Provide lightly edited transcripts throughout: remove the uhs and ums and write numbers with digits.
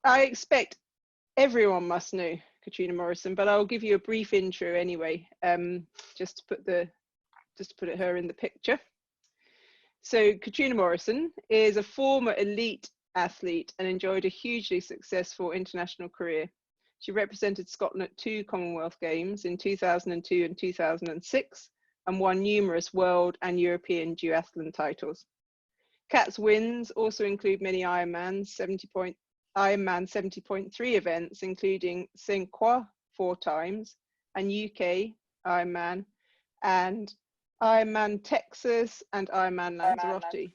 I expect everyone must know Catriona Morrison, but I'll give you a brief intro anyway, just to put her in the picture. So Catriona Morrison is a former elite athlete and enjoyed a hugely successful international career. She represented Scotland at 2 Commonwealth Games in 2002 and 2006 and won numerous world and European duathlon titles. Cat's wins also include many Ironman 70.3 events, including St. Croix 4 times, and UK Ironman, and Ironman Texas and Ironman Lanzarote.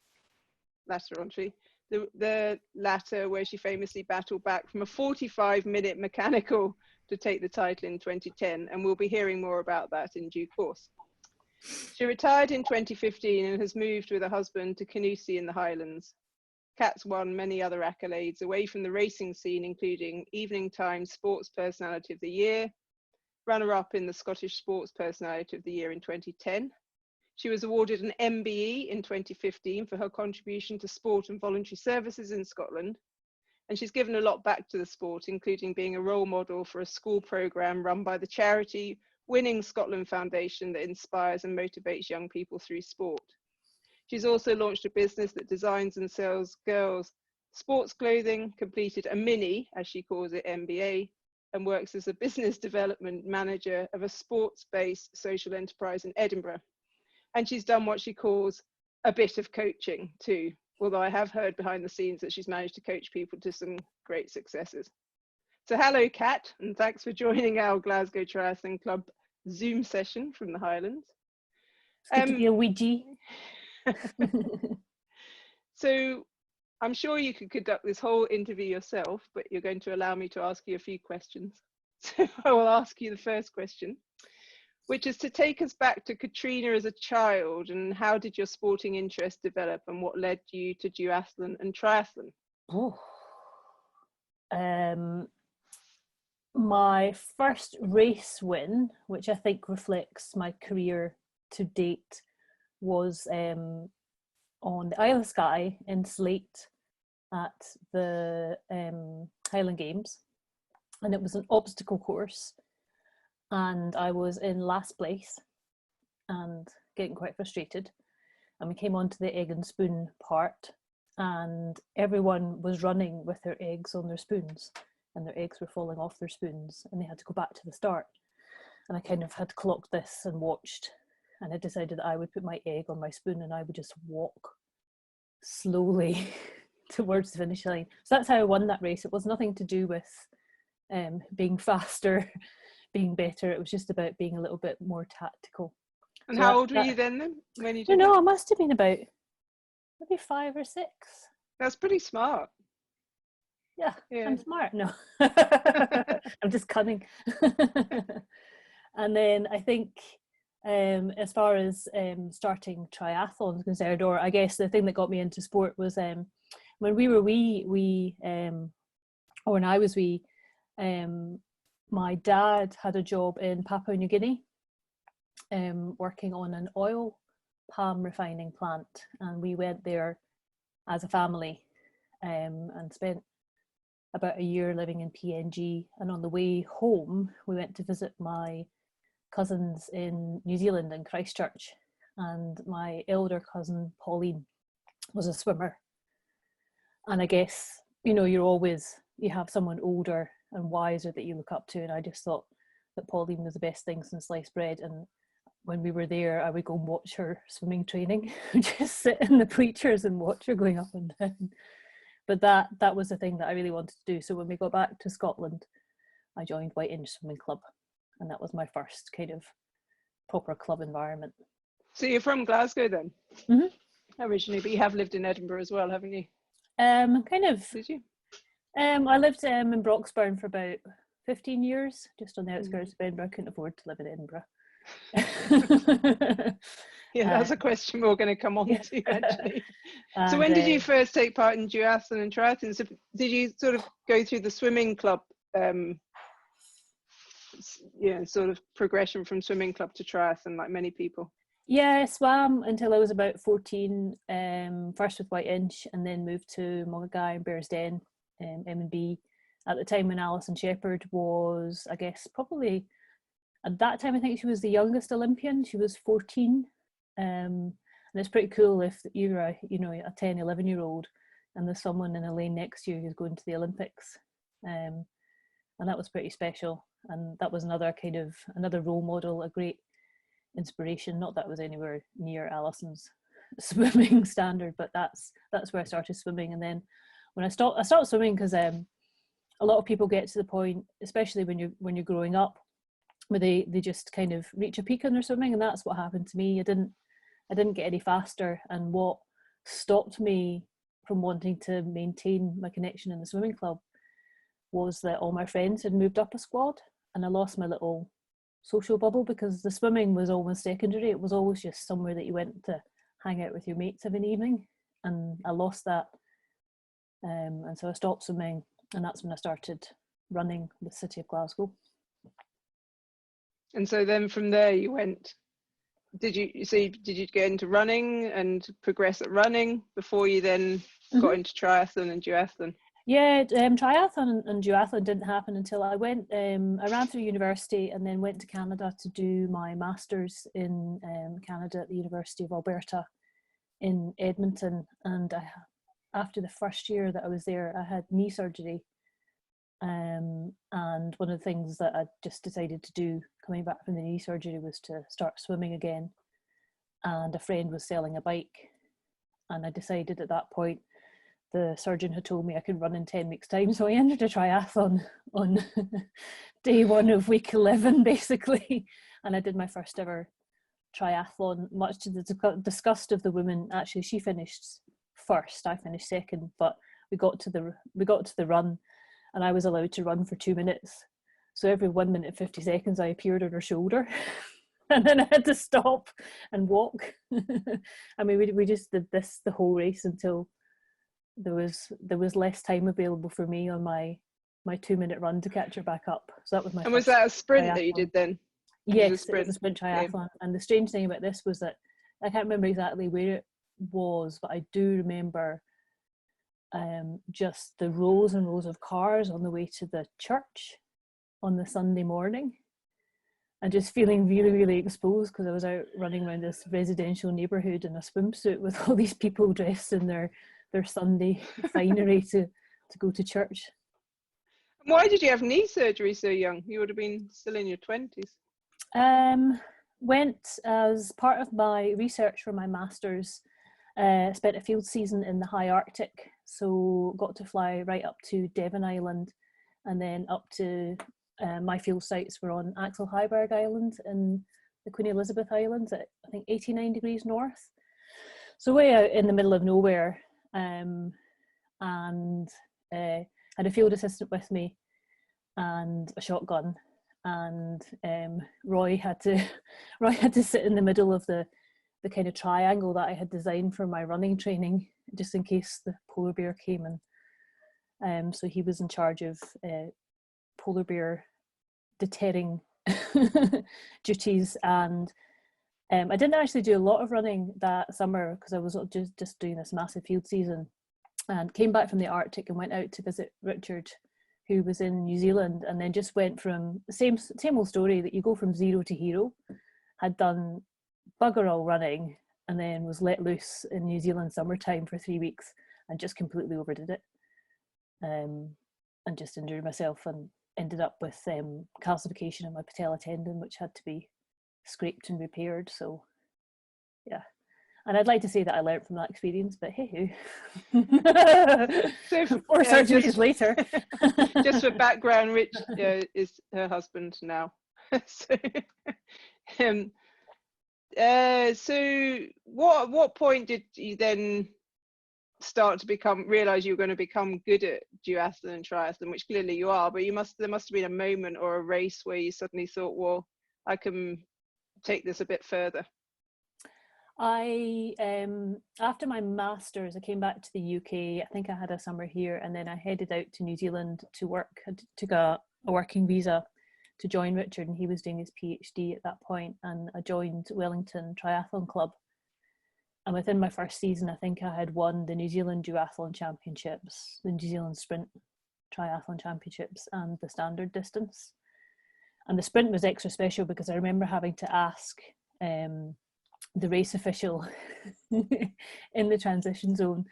The latter where she famously battled back from a 45-minute mechanical to take the title in 2010, and we'll be hearing more about that in due course. She retired in 2015 and has moved with her husband to Canusie in the Highlands. Cat's won many other accolades away from the racing scene, including Evening Times Sports Personality of the Year, runner-up in the Scottish Sports Personality of the Year in 2010. She was awarded an MBE in 2015 for her contribution to sport and voluntary services in Scotland. And she's given a lot back to the sport, including being a role model for a school programme run by the charity Winning Scotland Foundation that inspires and motivates young people through sport. She's also launched a business that designs and sells girls' sports clothing, completed a mini, as she calls it, MBA, and works as a business development manager of a sports-based social enterprise in Edinburgh. And she's done what she calls a bit of coaching too, although I have heard behind the scenes that she's managed to coach people to some great successes. So hello, Cat, and thanks for joining our Glasgow Triathlon Club Zoom session from the Highlands. It's good to be a Ouija. So I'm sure you could conduct this whole interview yourself, but you're going to allow me to ask you a few questions. So I will ask you the first question, which is to take us back to Catriona as a child, and how did your sporting interest develop and what led you to duathlon and triathlon? Oh. My first race win, which I think reflects my career to date, was on the Isle of Skye in Slate at the Highland Games, and it was an obstacle course, and I was in last place and getting quite frustrated, and we came on to the egg and spoon part, and everyone was running with their eggs on their spoons, and their eggs were falling off their spoons, and they had to go back to the start. And I kind of had clocked this and watched, and I decided that I would put my egg on my spoon and I would just walk slowly towards the finish line. So that's how I won that race. It was nothing to do with being faster, being better. It was just about being a little bit more tactical. And so how old were you then when you did that? I must have been about maybe 5 or 6. That's pretty smart. Yeah, I'm smart. No, I'm just cunning. And then I think as far as starting triathlon is concerned, or I guess the thing that got me into sport was when we were or when I was wee, my dad had a job in Papua New Guinea, working on an oil palm refining plant, and we went there as a family and spent about a year living in PNG. And on the way home, we went to visit my cousins in New Zealand in Christchurch, and my elder cousin Pauline was a swimmer. And I guess, you have someone older and wiser that you look up to, and I just thought that Pauline was the best thing since sliced bread. And when we were there, I would go and watch her swimming training, just sit in the bleachers and watch her going up and down. But that was the thing that I really wanted to do. So when we got back to Scotland, I joined White Inch Swimming Club, and that was my first kind of proper club environment. So you're from Glasgow then? Mm-hmm. Originally, but you have lived in Edinburgh as well, haven't you? Kind of. Did you? I lived in Broxburn for about 15 years, just on the outskirts of Edinburgh. I couldn't afford to live in Edinburgh. Yeah, that's a question we're going to come on to actually. So when did you first take part in duathlon and triathlon? So did you sort of go through the swimming club, sort of progression from swimming club to triathlon like many people? Yeah, I swam until I was about 14, first with White Inch, and then moved to Mullingar and Bearsden, M&B, at the time when Alison Shepherd was, I guess, probably at that time, I think she was the youngest Olympian. She was 14. And it's pretty cool if you're a 10, 11-year-old and there's someone in a lane next to you who's going to the Olympics. And that was pretty special. And that was another role model, a great inspiration. Not that it was anywhere near Alison's swimming standard, but that's where I started swimming. And then when I started swimming, because a lot of people get to the point, especially when you're growing up, where they just kind of reach a peak in their swimming, and that's what happened to me. I didn't get any faster, and what stopped me from wanting to maintain my connection in the swimming club was that all my friends had moved up a squad, and I lost my little social bubble, because the swimming was almost secondary. It was always just somewhere that you went to hang out with your mates of an evening, and I lost that. And so I stopped swimming, and that's when I started running with the City of Glasgow. And so then from there you went, did you get into running and progress at running before you then got into triathlon and duathlon? Yeah, triathlon and duathlon didn't happen until I ran through university and then went to Canada to do my master's in Canada at the University of Alberta in Edmonton. And after the first year that I was there, I had knee surgery. And one of the things that I just decided to do coming back from the knee surgery was to start swimming again. And a friend was selling a bike, and I decided at that point, the surgeon had told me I could run in 10 weeks' time, so I entered a triathlon on day 1 of week 11 basically, and I did my first ever triathlon, much to the disgust of the women. Actually, she finished first, I finished second, but we got to the run, and I was allowed to run for 2 minutes. So every 1 minute 50 seconds, I appeared on her shoulder, and then I had to stop and walk. I mean, we just did this the whole race until there was less time available for me on my 2 minute run to catch her back up. So that was my. And was that a sprint triathlon that you did then? Yes, it was a sprint triathlon. And the strange thing about this was that I can't remember exactly where it was, but I do remember just the rows and rows of cars on the way to the church on the Sunday morning, and just feeling really, really exposed, because I was out running around this residential neighbourhood in a swimsuit with all these people dressed in their Sunday finery to go to church. Why did you have knee surgery so young? You would have been still in your 20s. Went as part of my research for my master's, spent a field season in the high Arctic, so got to fly right up to Devon Island, and then up to my field sites were on Axel Heiberg Island in the Queen Elizabeth Islands at I think 89 degrees north, so way out in the middle of nowhere. And had a field assistant with me and a shotgun, and Roy had to sit in the middle of the kind of triangle that I had designed for my running training, just in case the polar bear came. And so he was in charge of polar bear deterring duties. And I didn't actually do a lot of running that summer, because I was just doing this massive field season, and came back from the Arctic and went out to visit Richard, who was in New Zealand, and then just went from the same old story, that you go from zero to hero. Had done bugger all running, and then was let loose in New Zealand summertime for 3 weeks and just completely overdid it, and just injured myself, and ended up with calcification in my patella tendon, which had to be scraped and repaired. So yeah, and I'd like to say that I learned from that experience, but hey ho. So 4 surgeries later. Just for background, Rich is her husband now. So what point did you then start to realize you were going to become good at duathlon and triathlon, which clearly you are, but there must have been a moment or a race where you suddenly thought, well, I can take this a bit further? I after my master's, I came back to the UK. I think I had a summer here, and then I headed out to New Zealand to work. I took a working visa to join Richard, and he was doing his PhD at that point, and I joined Wellington Triathlon Club. And within my first season, I think I had won the New Zealand Duathlon Championships, the New Zealand Sprint Triathlon Championships and the standard distance. And the sprint was extra special because I remember having to ask the race official in the transition zone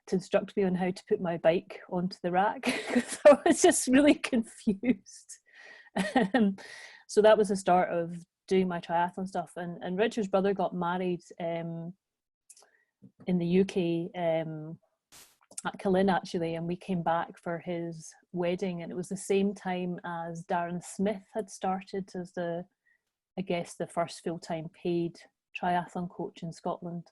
to instruct me on how to put my bike onto the rack because I was just really confused. So that was the start of doing my triathlon stuff. And Richard's brother got married in the UK at Cullen actually, and we came back for his wedding, and it was the same time as Darren Smith had started as the first full-time paid triathlon coach in Scotland.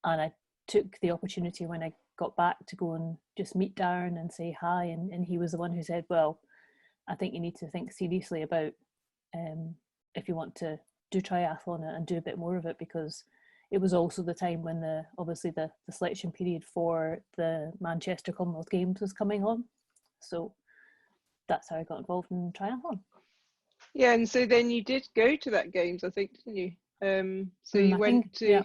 And I took the opportunity when I got back to go and just meet Darren and say hi, and he was the one who said, well, I think you need to think seriously about if you want to do triathlon and do a bit more of it, because it was also the time when the selection period for the Manchester Commonwealth Games was coming on. So that's how I got involved in triathlon. Yeah, and so then you did go to that Games, I think, didn't you? So you went to, yeah.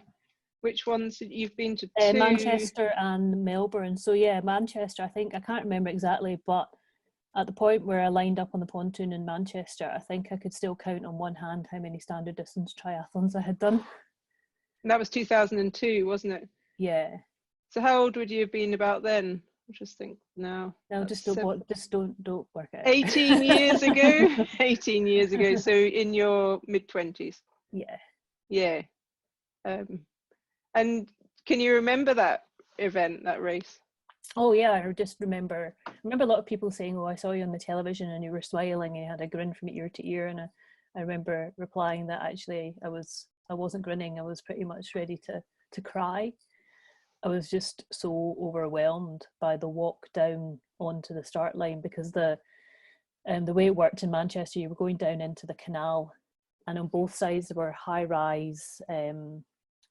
Which ones you've been to? Two? Manchester and Melbourne. So yeah, Manchester, I can't remember exactly, but at the point where I lined up on the pontoon in Manchester, I think I could still count on one hand how many standard distance triathlons I had done. And that was 2002, wasn't it? Yeah. So how old would you have been about then? I just think now. No, just don't work it out. 18 years ago. 18 years ago. So in your mid-20s. Yeah. Yeah. And can you remember that event, that race? Oh yeah, I just remember a lot of people saying, "Oh, I saw you on the television and you were smiling and you had a grin from ear to ear," and I remember replying that actually I wasn't grinning. I was pretty much ready to cry. I was just so overwhelmed by the walk down onto the start line, because the way it worked in Manchester, you were going down into the canal, and on both sides there were high-rise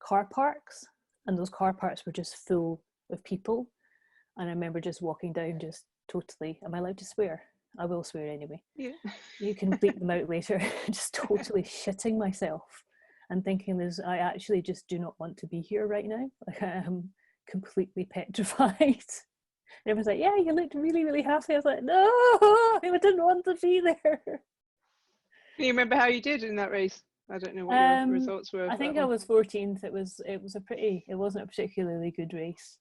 car parks, and those car parks were just full of people. And I remember just walking down, just totally, am I allowed to swear? I will swear anyway. Yeah. You can bleep them out later. Just totally shitting myself and thinking, I actually just do not want to be here right now. Like, I am completely petrified. And everyone's like, yeah, you looked really, really happy. I was like, no, I didn't want to be there. Can you remember how you did in that race? I don't know what your results were. I think I was 14th. It wasn't a particularly good race.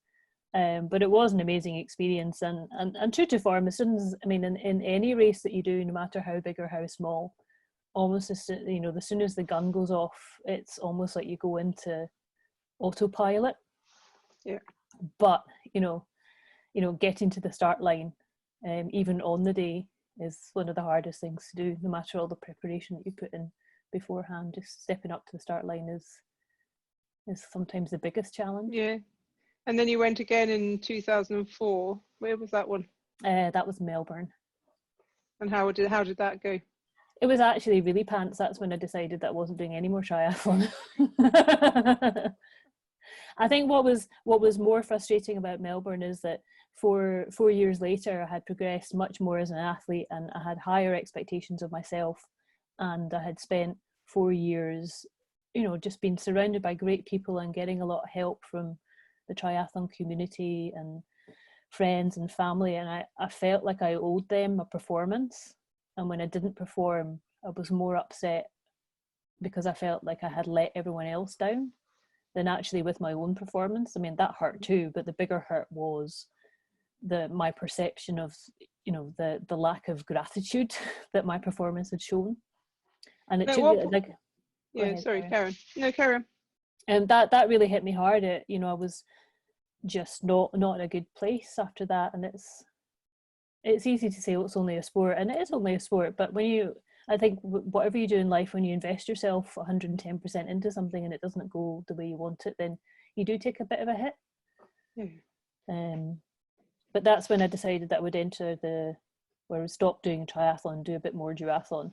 But it was an amazing experience, and true to form, as soon as, in any race that you do, no matter how big or how small, almost as soon as the gun goes off, it's almost like you go into autopilot. Yeah. But getting to the start line, even on the day, is one of the hardest things to do, no matter all the preparation that you put in beforehand. Just stepping up to the start line is sometimes the biggest challenge. Yeah. And then you went again in 2004. Where was that one? That was Melbourne. And how did that go? It was actually really pants. That's when I decided that I wasn't doing any more triathlon. I think what was more frustrating about Melbourne is that 4 years later, I had progressed much more as an athlete, and I had higher expectations of myself. And I had spent 4 years, just being surrounded by great people and getting a lot of help from the triathlon community and friends and family, and I felt like I owed them a performance. And when I didn't perform, I was more upset because I felt like I had let everyone else down than actually with my own performance. That hurt too, but the bigger hurt was my perception of the lack of gratitude that my performance had shown. And it took like, sorry, Karen. No, Karen. And that really hit me hard. I was just not in a good place after that. And it's easy to say, oh, it's only a sport, and it is only a sport. But I think whatever you do in life, when you invest yourself 110% into something and it doesn't go the way you want it, then you do take a bit of a hit. Yeah. But that's when I decided that I would where I would stop doing triathlon and do a bit more duathlon.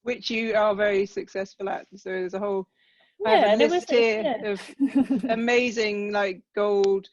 Which you are very successful at. So there's a whole... Yeah, I have a list here of amazing, like, gold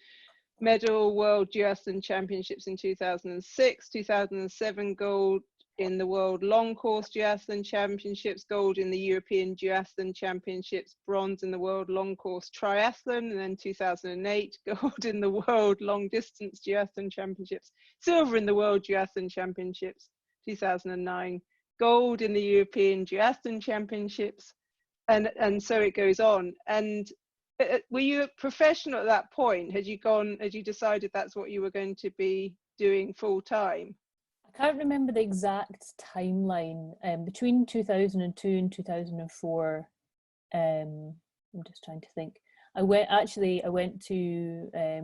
medal World Duathlon Championships in 2006, 2007 gold in the World Long Course Duathlon Championships, gold in the European Duathlon Championships, bronze in the World Long Course Triathlon, and then 2008, gold in the World Long Distance Duathlon Championships, silver in the World Duathlon Championships, 2009, gold in the European Duathlon Championships, and so it goes on. And were you a professional at that point? Had you decided that's what you were going to be doing full time? I can't remember the exact timeline. Between 2002 and 2004, I'm just trying to think. I went to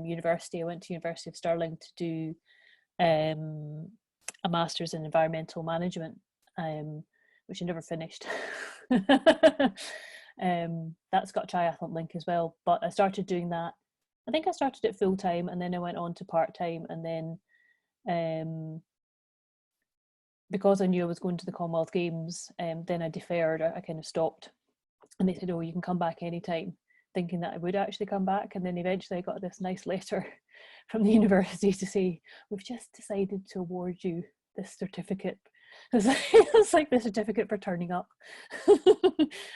university. I went to University of Stirling to do a master's in environmental management, which I never finished. That's got a triathlon link as well, but I started doing that. I think I started it full time, and then I went on to part time, and then because I knew I was going to the Commonwealth Games, then I deferred. I kind of stopped, and they said, "Oh, you can come back anytime," thinking that I would actually come back. And then eventually I got this nice letter from the university to say, "We've just decided to award you this certificate." It's like the certificate for turning up.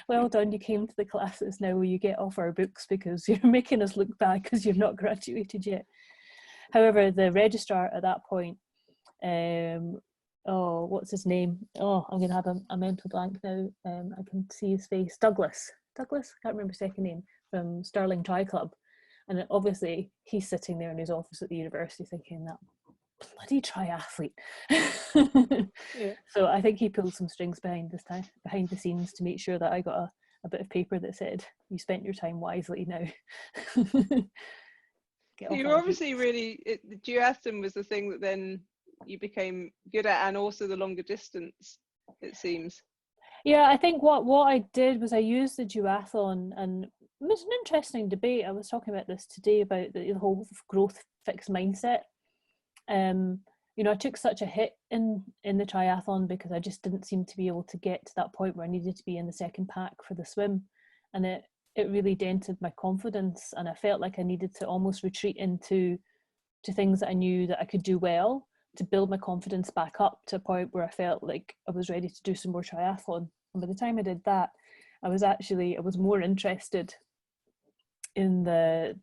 Well done, you came to the classes. Now will you get off our books because you're making us look bad because you've not graduated yet. However, the registrar at that point, what's his name? Oh, I'm going to have a mental blank now. I can see his face. Douglas, I can't remember his second name, from Stirling Tri Club. And obviously he's sitting there in his office at the university thinking, that bloody triathlete. Yeah. So I think he pulled some strings behind the scenes to make sure that I got a bit of paper that said, "You spent your time wisely now." You were obviously the duathlon was the thing that then you became good at, and also the longer distance, it seems. Yeah, I think what I did was I used the duathlon, and it was an interesting debate. I was talking about this today about the whole growth fixed mindset. I took such a hit in the triathlon because I just didn't seem to be able to get to that point where I needed to be in the second pack for the swim, and it really dented my confidence, and I felt like I needed to almost retreat into things that I knew that I could do well to build my confidence back up to a point where I felt like I was ready to do some more triathlon. And by the time I did that, I was more interested in the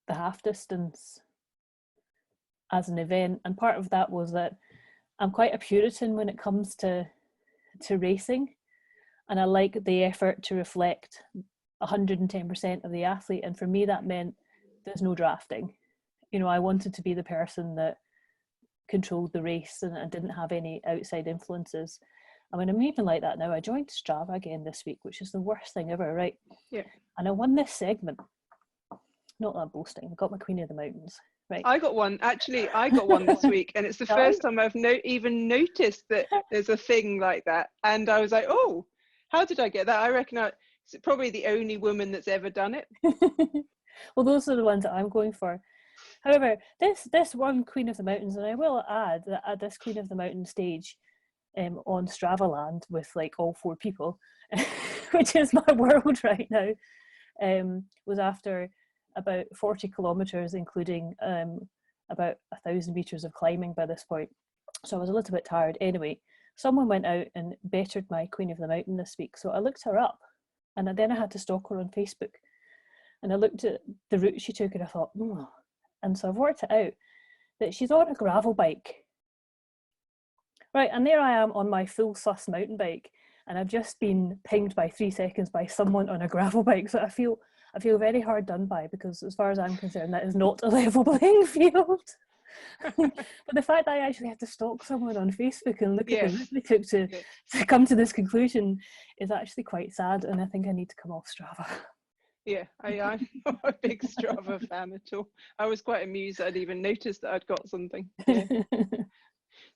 half distance as an event, and part of that was that I'm quite a Puritan when it comes to racing, and I like the effort to reflect 110% of the athlete, and for me that meant there's no drafting. I wanted to be the person that controlled the race and I didn't have any outside influences. I mean, I'm even like that now. I joined Strava again this week, which is the worst thing ever, right? Yeah. And I won this segment. Not that I'm boasting. I got my Queen of the Mountains. Right. I got one this week, and it's the first time I've even noticed that there's a thing like that. And I was like, oh, how did I get that? I reckon it's probably the only woman that's ever done it. Well, those are the ones that I'm going for. However, this one Queen of the Mountains, and I will add that at this Queen of the Mountain stage on Stravaland with like all 4 people, which is my world right now, was after about 40 kilometers, including about 1,000 meters of climbing by this point. So I was a little bit tired. Anyway, someone went out and bettered my Queen of the Mountain this week. So I looked her up, and then I had to stalk her on Facebook. And I looked at the route she took, and I thought, and so I've worked it out that she's on a gravel bike. Right, and there I am on my full sus mountain bike, and I've just been pinged by 3 seconds by someone on a gravel bike. So I feel very hard done by, because as far as I'm concerned, that is not a level playing field. But the fact that I actually had to stalk someone on Facebook and look at the route they took to come to this conclusion is actually quite sad, and I think I need to come off Strava. Yeah, I'm not a big Strava fan at all. I was quite amused I'd even noticed that I'd got something. Yeah.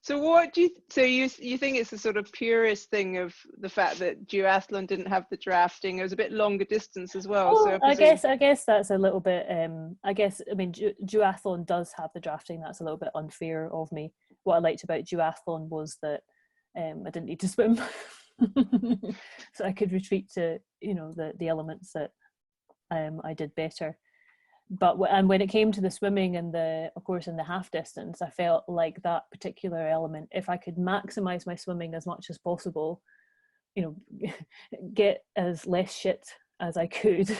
So what do you think it's a sort of purist thing of the fact that duathlon didn't have the drafting? It was a bit longer distance as well. So I guess that's a little bit. Duathlon does have the drafting. That's a little bit unfair of me. What I liked about duathlon was that I didn't need to swim, so I could retreat to the elements that I did better. But and when it came to the swimming and of course in the half distance, I felt like that particular element, if I could maximize my swimming as much as possible, get as less shit as I could,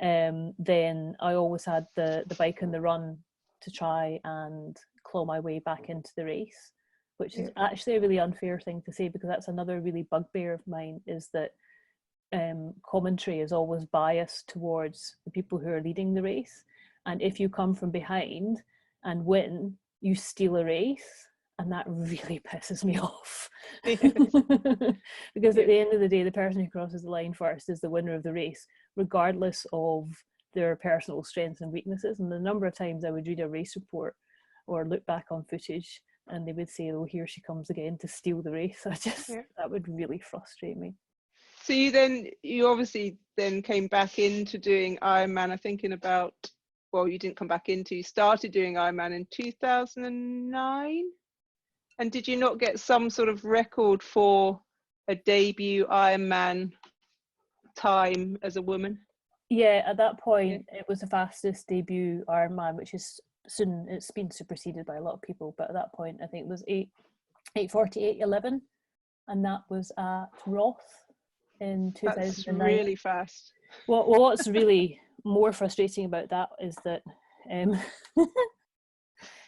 then I always had the bike and the run to try and claw my way back into the race, which is actually a really unfair thing to say, because that's another really bugbear of mine, is that commentary is always biased towards the people who are leading the race, and if you come from behind and win, you steal a race, and that really pisses me off. Because at the end of the day, the person who crosses the line first is the winner of the race, regardless of their personal strengths and weaknesses. And the number of times I would read a race report or look back on footage and they would say, oh, here she comes again to steal the race, that would really frustrate me. So you obviously then came back into doing Ironman, I think you didn't come back into, you started doing Ironman in 2009. And did you not get some sort of record for a debut Ironman time as a woman? Yeah, at that point, it was the fastest debut Ironman, which is soon, it's been superseded by a lot of people, but at that point, I think it was 8:48:11, and that was at Roth in 2009. That's really fast. Well, what's really more frustrating about that is that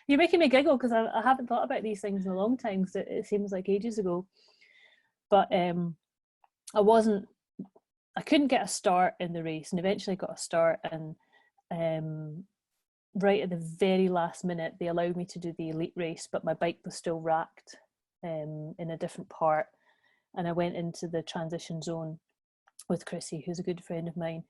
you're making me giggle, because I haven't thought about these things in a long time, because it seems like ages ago. But I couldn't get a start in the race, and eventually got a start, and right at the very last minute they allowed me to do the elite race, but my bike was still racked in a different part, and I went into the transition zone with Chrissy, who's a good friend of mine,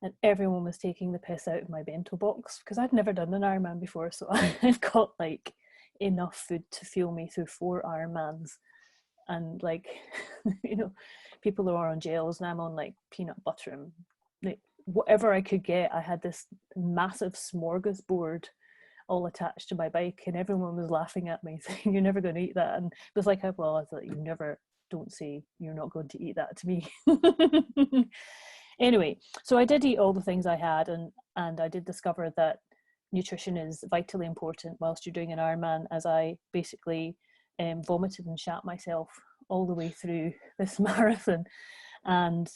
and everyone was taking the piss out of my bento box, because I'd never done an Ironman before, so I've got like enough food to fuel me through 4 Ironmans, and like people are on gels and I'm on like peanut butter and like whatever I could get. I had this massive smorgasbord all attached to my bike, and everyone was laughing at me saying, you're never going to eat that. And it was like, well, I thought, don't say you're not going to eat that to me. Anyway, so I did eat all the things I had, and I did discover that nutrition is vitally important whilst you're doing an Ironman, as I basically vomited and shat myself all the way through this marathon. And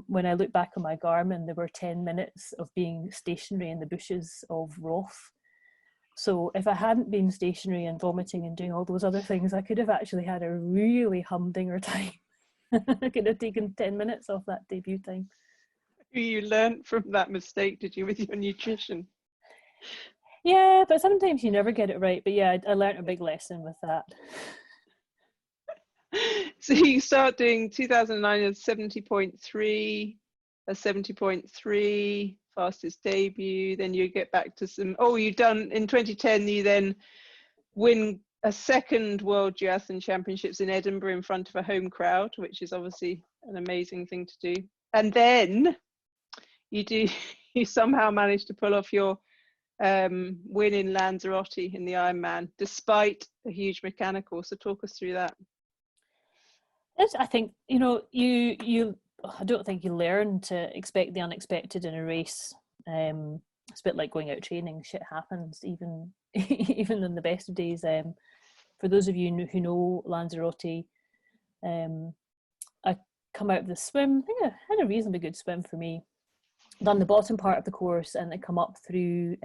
when I look back on my Garmin, there were 10 minutes of being stationary in the bushes of Roth. So if I hadn't been stationary and vomiting and doing all those other things, I could have actually had a really humdinger time. I could have taken 10 minutes off that debut time. You learned from that mistake, did you, with your nutrition? Yeah, but sometimes you never get it right. But yeah, I learned a big lesson with that. So you start doing 2009 as 70.3, fastest debut. Then you get back to you've done in 2010, you then win a second World Duathlon Championships in Edinburgh in front of a home crowd, which is obviously an amazing thing to do. And then you somehow manage to pull off your win in Lanzarote in the Ironman, despite a huge mechanical. So talk us through that. I think, I don't think you learn to expect the unexpected in a race. It's a bit like going out training. Shit happens, even in the best of days. For those of you who know Lanzarote, I come out of the swim. I think I had a reasonably good swim for me. Done the bottom part of the course, and I come up through,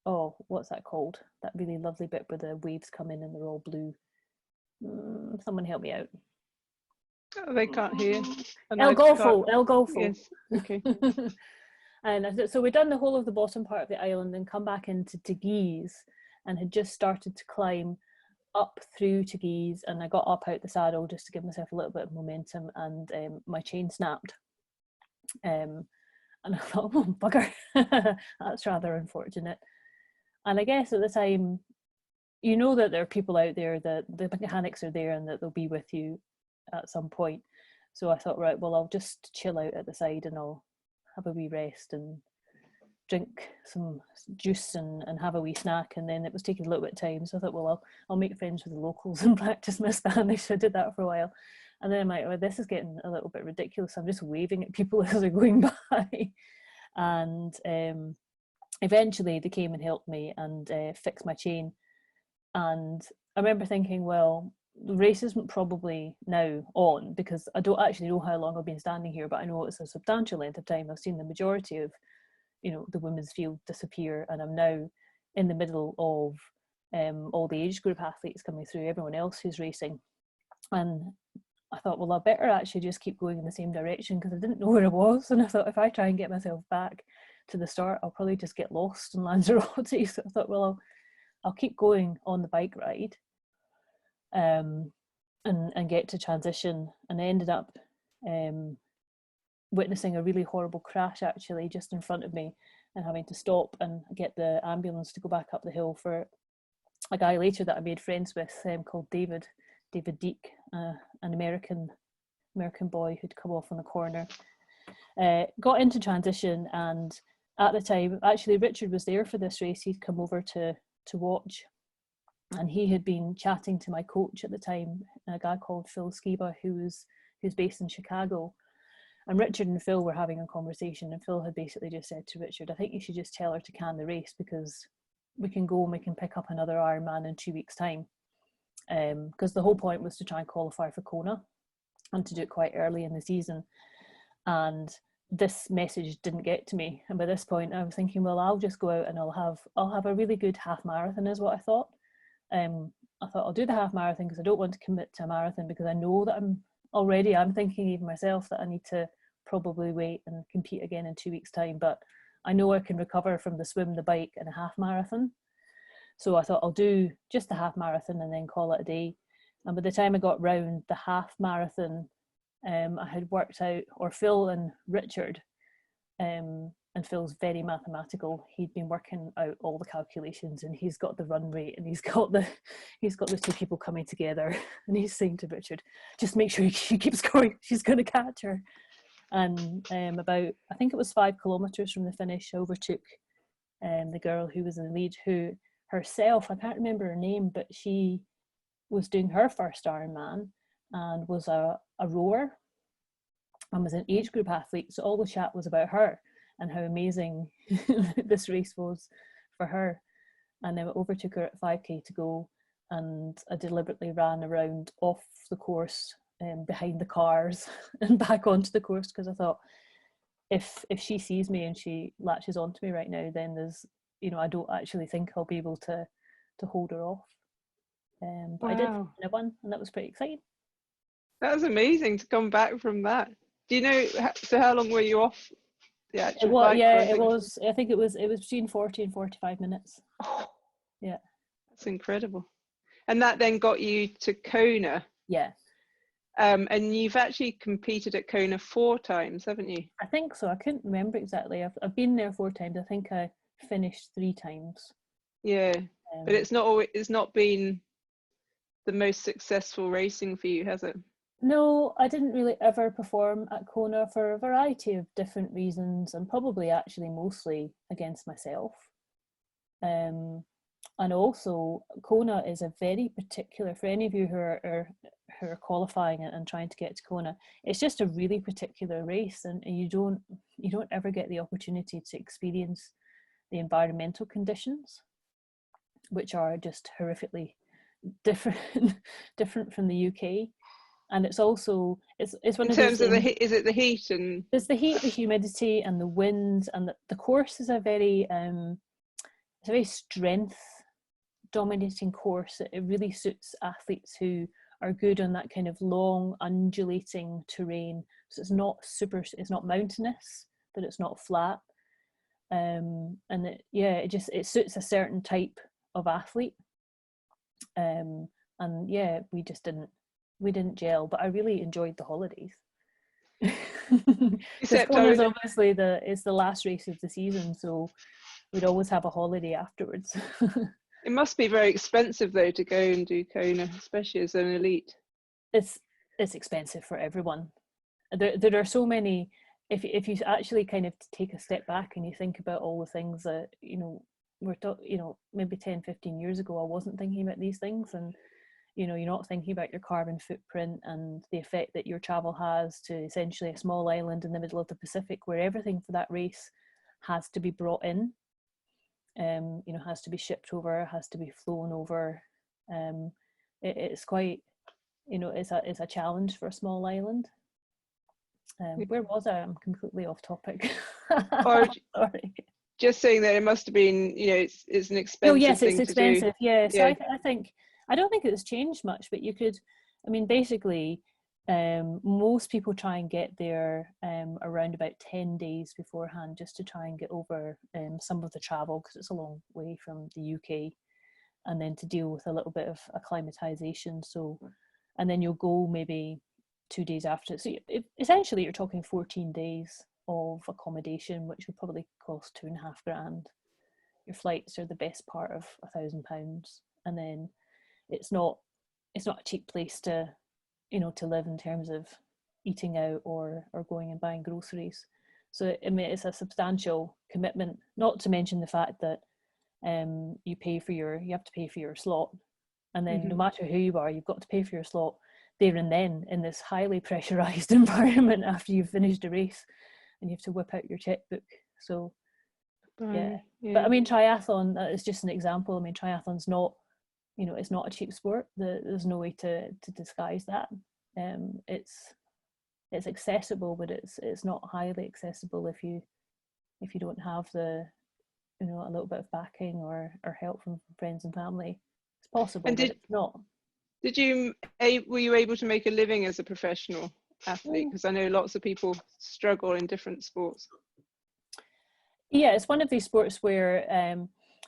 what's that called? That really lovely bit where the waves come in and they're all blue. Someone help me out. Oh, they can't hear. El Golfo. Yes. Okay. And so we'd done the whole of the bottom part of the island and come back into Teguise, and had just started to climb up through Teguise, and I got up out the saddle just to give myself a little bit of momentum, and my chain snapped. And I thought, oh, bugger, that's rather unfortunate. And I guess at the time, you know that there are people out there, that the mechanics are there and that they'll be with you at some point. So I thought, right, well, I'll just chill out at the side and I'll have a wee rest and drink some juice and have a wee snack. And then it was taking a little bit of time, so I thought, well, I'll make friends with the locals and practice my Spanish. So I did that for a while. And then I'm like, oh, this is getting a little bit ridiculous. I'm just waving at people as they're going by. And eventually they came and helped me and fixed my chain. And I remember thinking, well, the race isn't probably now on, because I don't actually know how long I've been standing here, but I know it's a substantial length of time. I've seen the majority of, the women's field disappear, and I'm now in the middle of all the age group athletes coming through, everyone else who's racing. And I thought, well, I better actually just keep going in the same direction, because I didn't know where I was. And I thought, if I try and get myself back to the start, I'll probably just get lost in Lanzarote. So I thought, well, I'll keep going on the bike ride and get to transition. And I ended up witnessing a really horrible crash, actually, just in front of me, and having to stop and get the ambulance to go back up the hill for a guy later that I made friends with called David Deek, an American boy who'd come off on the corner. Got into transition, and at the time, actually, Richard was there for this race. He'd come over to watch, and he had been chatting to my coach at the time, a guy called Phil Skiba, who's based in Chicago. And Richard and Phil were having a conversation, and Phil had basically just said to Richard, I think you should just tell her to can the race, because we can go and we can pick up another Ironman in 2 weeks' time. Because the whole point was to try and qualify for Kona and to do it quite early in the season. And this message didn't get to me. And by this point, I was thinking, well, I'll just go out and I'll have a really good half marathon, is what I thought. I thought I'll do the half marathon because I don't want to commit to a marathon, because I know that I'm thinking even myself that I need to probably wait and compete again in 2 weeks' time. But I know I can recover from the swim, the bike, and a half marathon. So I thought I'll do just the half marathon and then call it a day. And by the time I got round the half marathon, I had worked out, or Phil and Richard, and Phil's very mathematical. He'd been working out all the calculations, and he's got the run rate, and he's got the two people coming together, and he's saying to Richard, just make sure she keeps going, she's going to catch her. And about, I think it was 5 kilometers from the finish, I overtook the girl who was in the lead, who herself, I can't remember her name, but she was doing her first Ironman and was a rower and was an age group athlete. So all the chat was about her and how amazing this race was for her. And then I overtook her at 5k to go, and I deliberately ran around off the course behind the cars and back onto the course, because I thought, if she sees me and she latches onto me right now, then there's, I don't actually think I'll be able to hold her off. But wow. I did, and I won, and that was pretty exciting. That was amazing to come back from that. Do you know, so how long were you off the actual bike? It was, I think it was between 40 and 45 minutes. Oh, yeah. That's incredible. And that then got you to Kona. Yeah. And you've actually competed at Kona 4 times, haven't you? I think so. I couldn't remember exactly. I've been there 4 times. I think I finished 3 times. Yeah, but it's not been the most successful racing for you, has it? No, I didn't really ever perform at Kona for a variety of different reasons, and probably actually mostly against myself. And also, Kona is a very particular, for any of you who are qualifying and trying to get to Kona, it's just a really particular race, and you don't ever get the opportunity to experience the environmental conditions, which are just horrifically different from the UK. And it's also it's one in of terms those of is it the heat, and there's the heat, the humidity, and the wind, and the course is a very strength dominating course. It really suits athletes who are good on that kind of long undulating terrain. So it's not mountainous, but it's not flat. And it suits a certain type of athlete. We didn't gel, but I really enjoyed the holidays. Kona's obviously it's the last race of the season, so we'd always have a holiday afterwards. It must be very expensive though to go and do Kona, especially as an elite. It's expensive for everyone. There are so many. If you actually kind of take a step back and you think about all the things that maybe 10, 15 years ago I wasn't thinking about these things, and you're not thinking about your carbon footprint and the effect that your travel has to essentially a small island in the middle of the Pacific, where everything for that race has to be brought in, you know, has to be shipped over, has to be flown over. It's quite, you know, it's a challenge for a small island. Where was I? I'm completely off topic. Or Sorry. just saying that it must have been, you know, it's an expensive Oh yes, thing it's expensive. to do. Yeah, so Yeah. I don't think it's changed much, but you could, I mean, basically, most people try and get there around about 10 days beforehand, just to try and get over some of the travel, because it's a long way from the UK, and then to deal with a little bit of acclimatization. So, and then you'll go maybe 2 days after. So essentially you're talking 14 days of accommodation, which will probably cost £2,500. Your flights are the best part of £1,000, and then it's not a cheap place to, you know, to live in terms of eating out or going and buying groceries. So I mean, it's a substantial commitment, not to mention the fact that you have to pay for your slot, and then no matter who you are, you've got to pay for your slot there and then in this highly pressurized environment after you've finished a race, and you have to whip out your checkbook. So yeah. But I mean, triathlon, that is just an example. I mean, triathlon's not, you know, it's not a cheap sport. There's no way to disguise that. It's accessible, but it's not highly accessible if you don't have the, you know, a little bit of backing or help from friends and family. It's possible, but it's not. Were you able to make a living as a professional athlete? Because I know lots of people struggle in different sports. Yeah, it's one of these sports where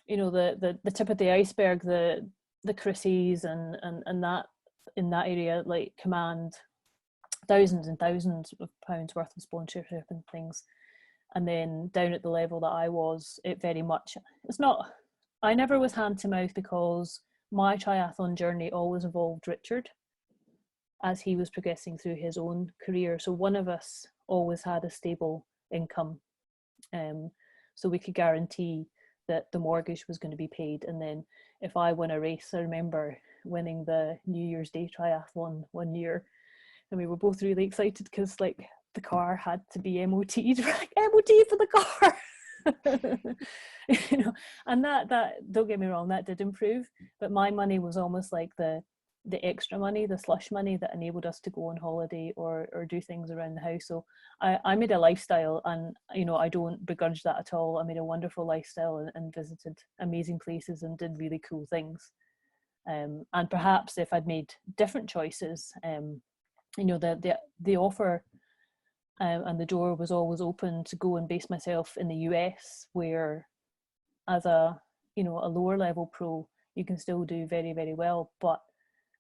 you know, the tip of the iceberg, the Chrissies and that in that area, like, command thousands and thousands of pounds worth of sponsorship and things. And then down at the level that I was, it very much, it's not, I never was hand to mouth, because my triathlon journey always involved Richard as he was progressing through his own career. So one of us always had a stable income. So we could guarantee that the mortgage was going to be paid. And then if I won a race, I remember winning the New Year's Day triathlon one year, and we were both really excited because, like, the car had to be MOT'd, like, MOT for the car. You know, and that don't get me wrong, that did improve, but my money was almost like the extra money, the slush money that enabled us to go on holiday or do things around the house. So I made a lifestyle, and, you know, I don't begrudge that at all. I made a wonderful lifestyle and visited amazing places and did really cool things. And perhaps if I'd made different choices, you know, the offer and the door was always open to go and base myself in the US, where as a, you know, a lower level pro, you can still do very, very well, but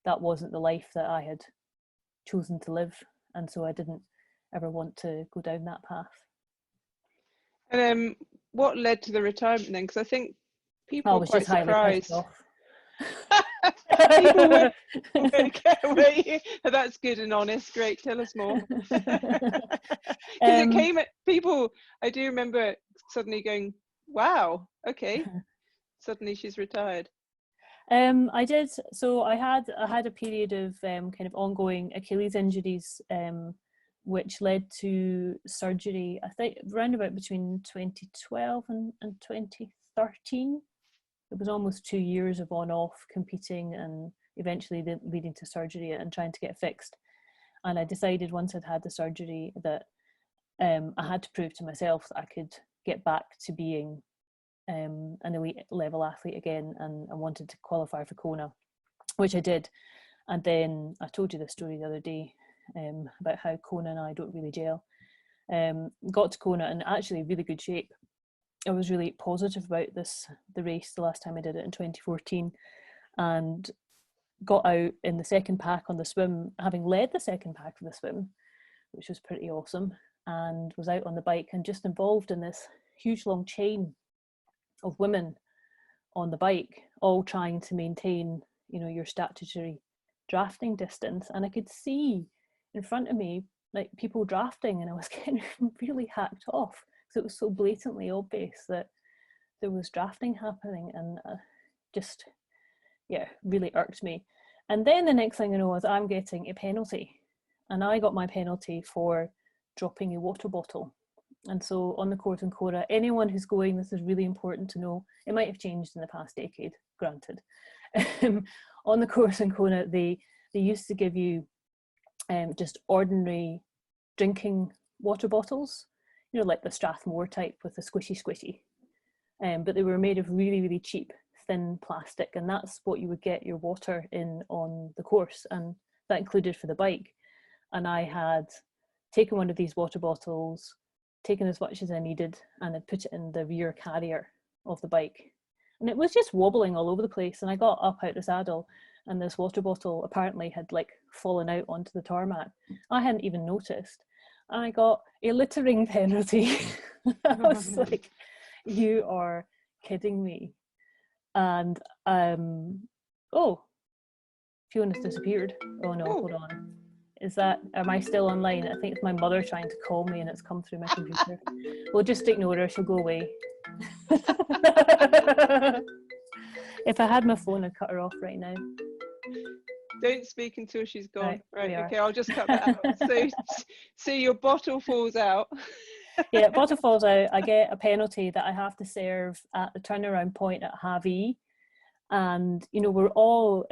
that wasn't the life that I had chosen to live, and so I didn't ever want to go down that path. And what led to the retirement then? Because I think people were quite surprised. People were that's good and honest. Great, tell us more. Because it came at people, I do remember suddenly going, wow, okay, suddenly she's retired. I did. So I had a period of kind of ongoing Achilles injuries, which led to surgery, I think around about between 2012 and 2013. It was almost 2 years of on-off competing, and eventually leading to surgery and trying to get it fixed. And I decided once I'd had the surgery that I had to prove to myself that I could get back to being an elite level athlete again, and I wanted to qualify for Kona, which I did. And then I told you this story the other day about how Kona and I don't really gel. Got to Kona in actually really good shape. I was really positive about the race the last time I did it in 2014, and got out in the second pack on the swim, having led the second pack of the swim, which was pretty awesome, and was out on the bike and just involved in this huge long chain of women on the bike, all trying to maintain, you know, your statutory drafting distance. And I could see in front of me, like, people drafting, and I was getting really hacked off. So it was so blatantly obvious that there was drafting happening, and just, yeah, really irked me. And then the next thing I know is I'm getting a penalty, and I got my penalty for dropping a water bottle And so on the course in Cora, anyone who's going, this is really important to know. It might have changed in the past decade, granted. On the course in Kona, they used to give you just ordinary drinking water bottles, you know, like the Strathmore type with the squishy. But they were made of really, really cheap, thin plastic, and that's what you would get your water in on the course, and that included for the bike. And I had taken one of these water bottles, taken as much as I needed, and had put it in the rear carrier of the bike. And it was just wobbling all over the place. And I got up out the saddle, and this water bottle apparently had like fallen out onto the tarmac. I hadn't even noticed. And I got a littering penalty. I was like, you are kidding me. And oh, Fiona's disappeared. Oh no, hold on. Am I still online? I think it's my mother trying to call me and it's come through my computer. We'll just ignore her, she'll go away. If I had my phone, I'd cut her off right now. Don't speak until she's gone. Right, okay, I'll just cut that out. So your bottle falls out. Yeah, bottle falls out. I get a penalty that I have to serve at the turnaround point at Havi. And, you know, we're all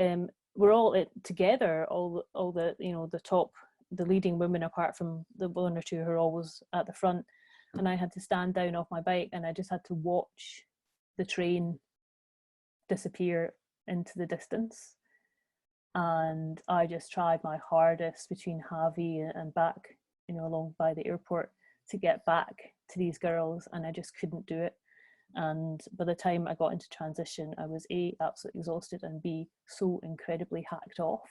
together, all the, you know, the leading women, apart from the one or two who are always at the front. And I had to stand down off my bike and I just had to watch the train disappear into the distance. And I just tried my hardest between Havi and back, you know, along by the airport to get back to these girls, and I just couldn't do it. And by the time I got into transition, I was A, absolutely exhausted, and B, so incredibly hacked off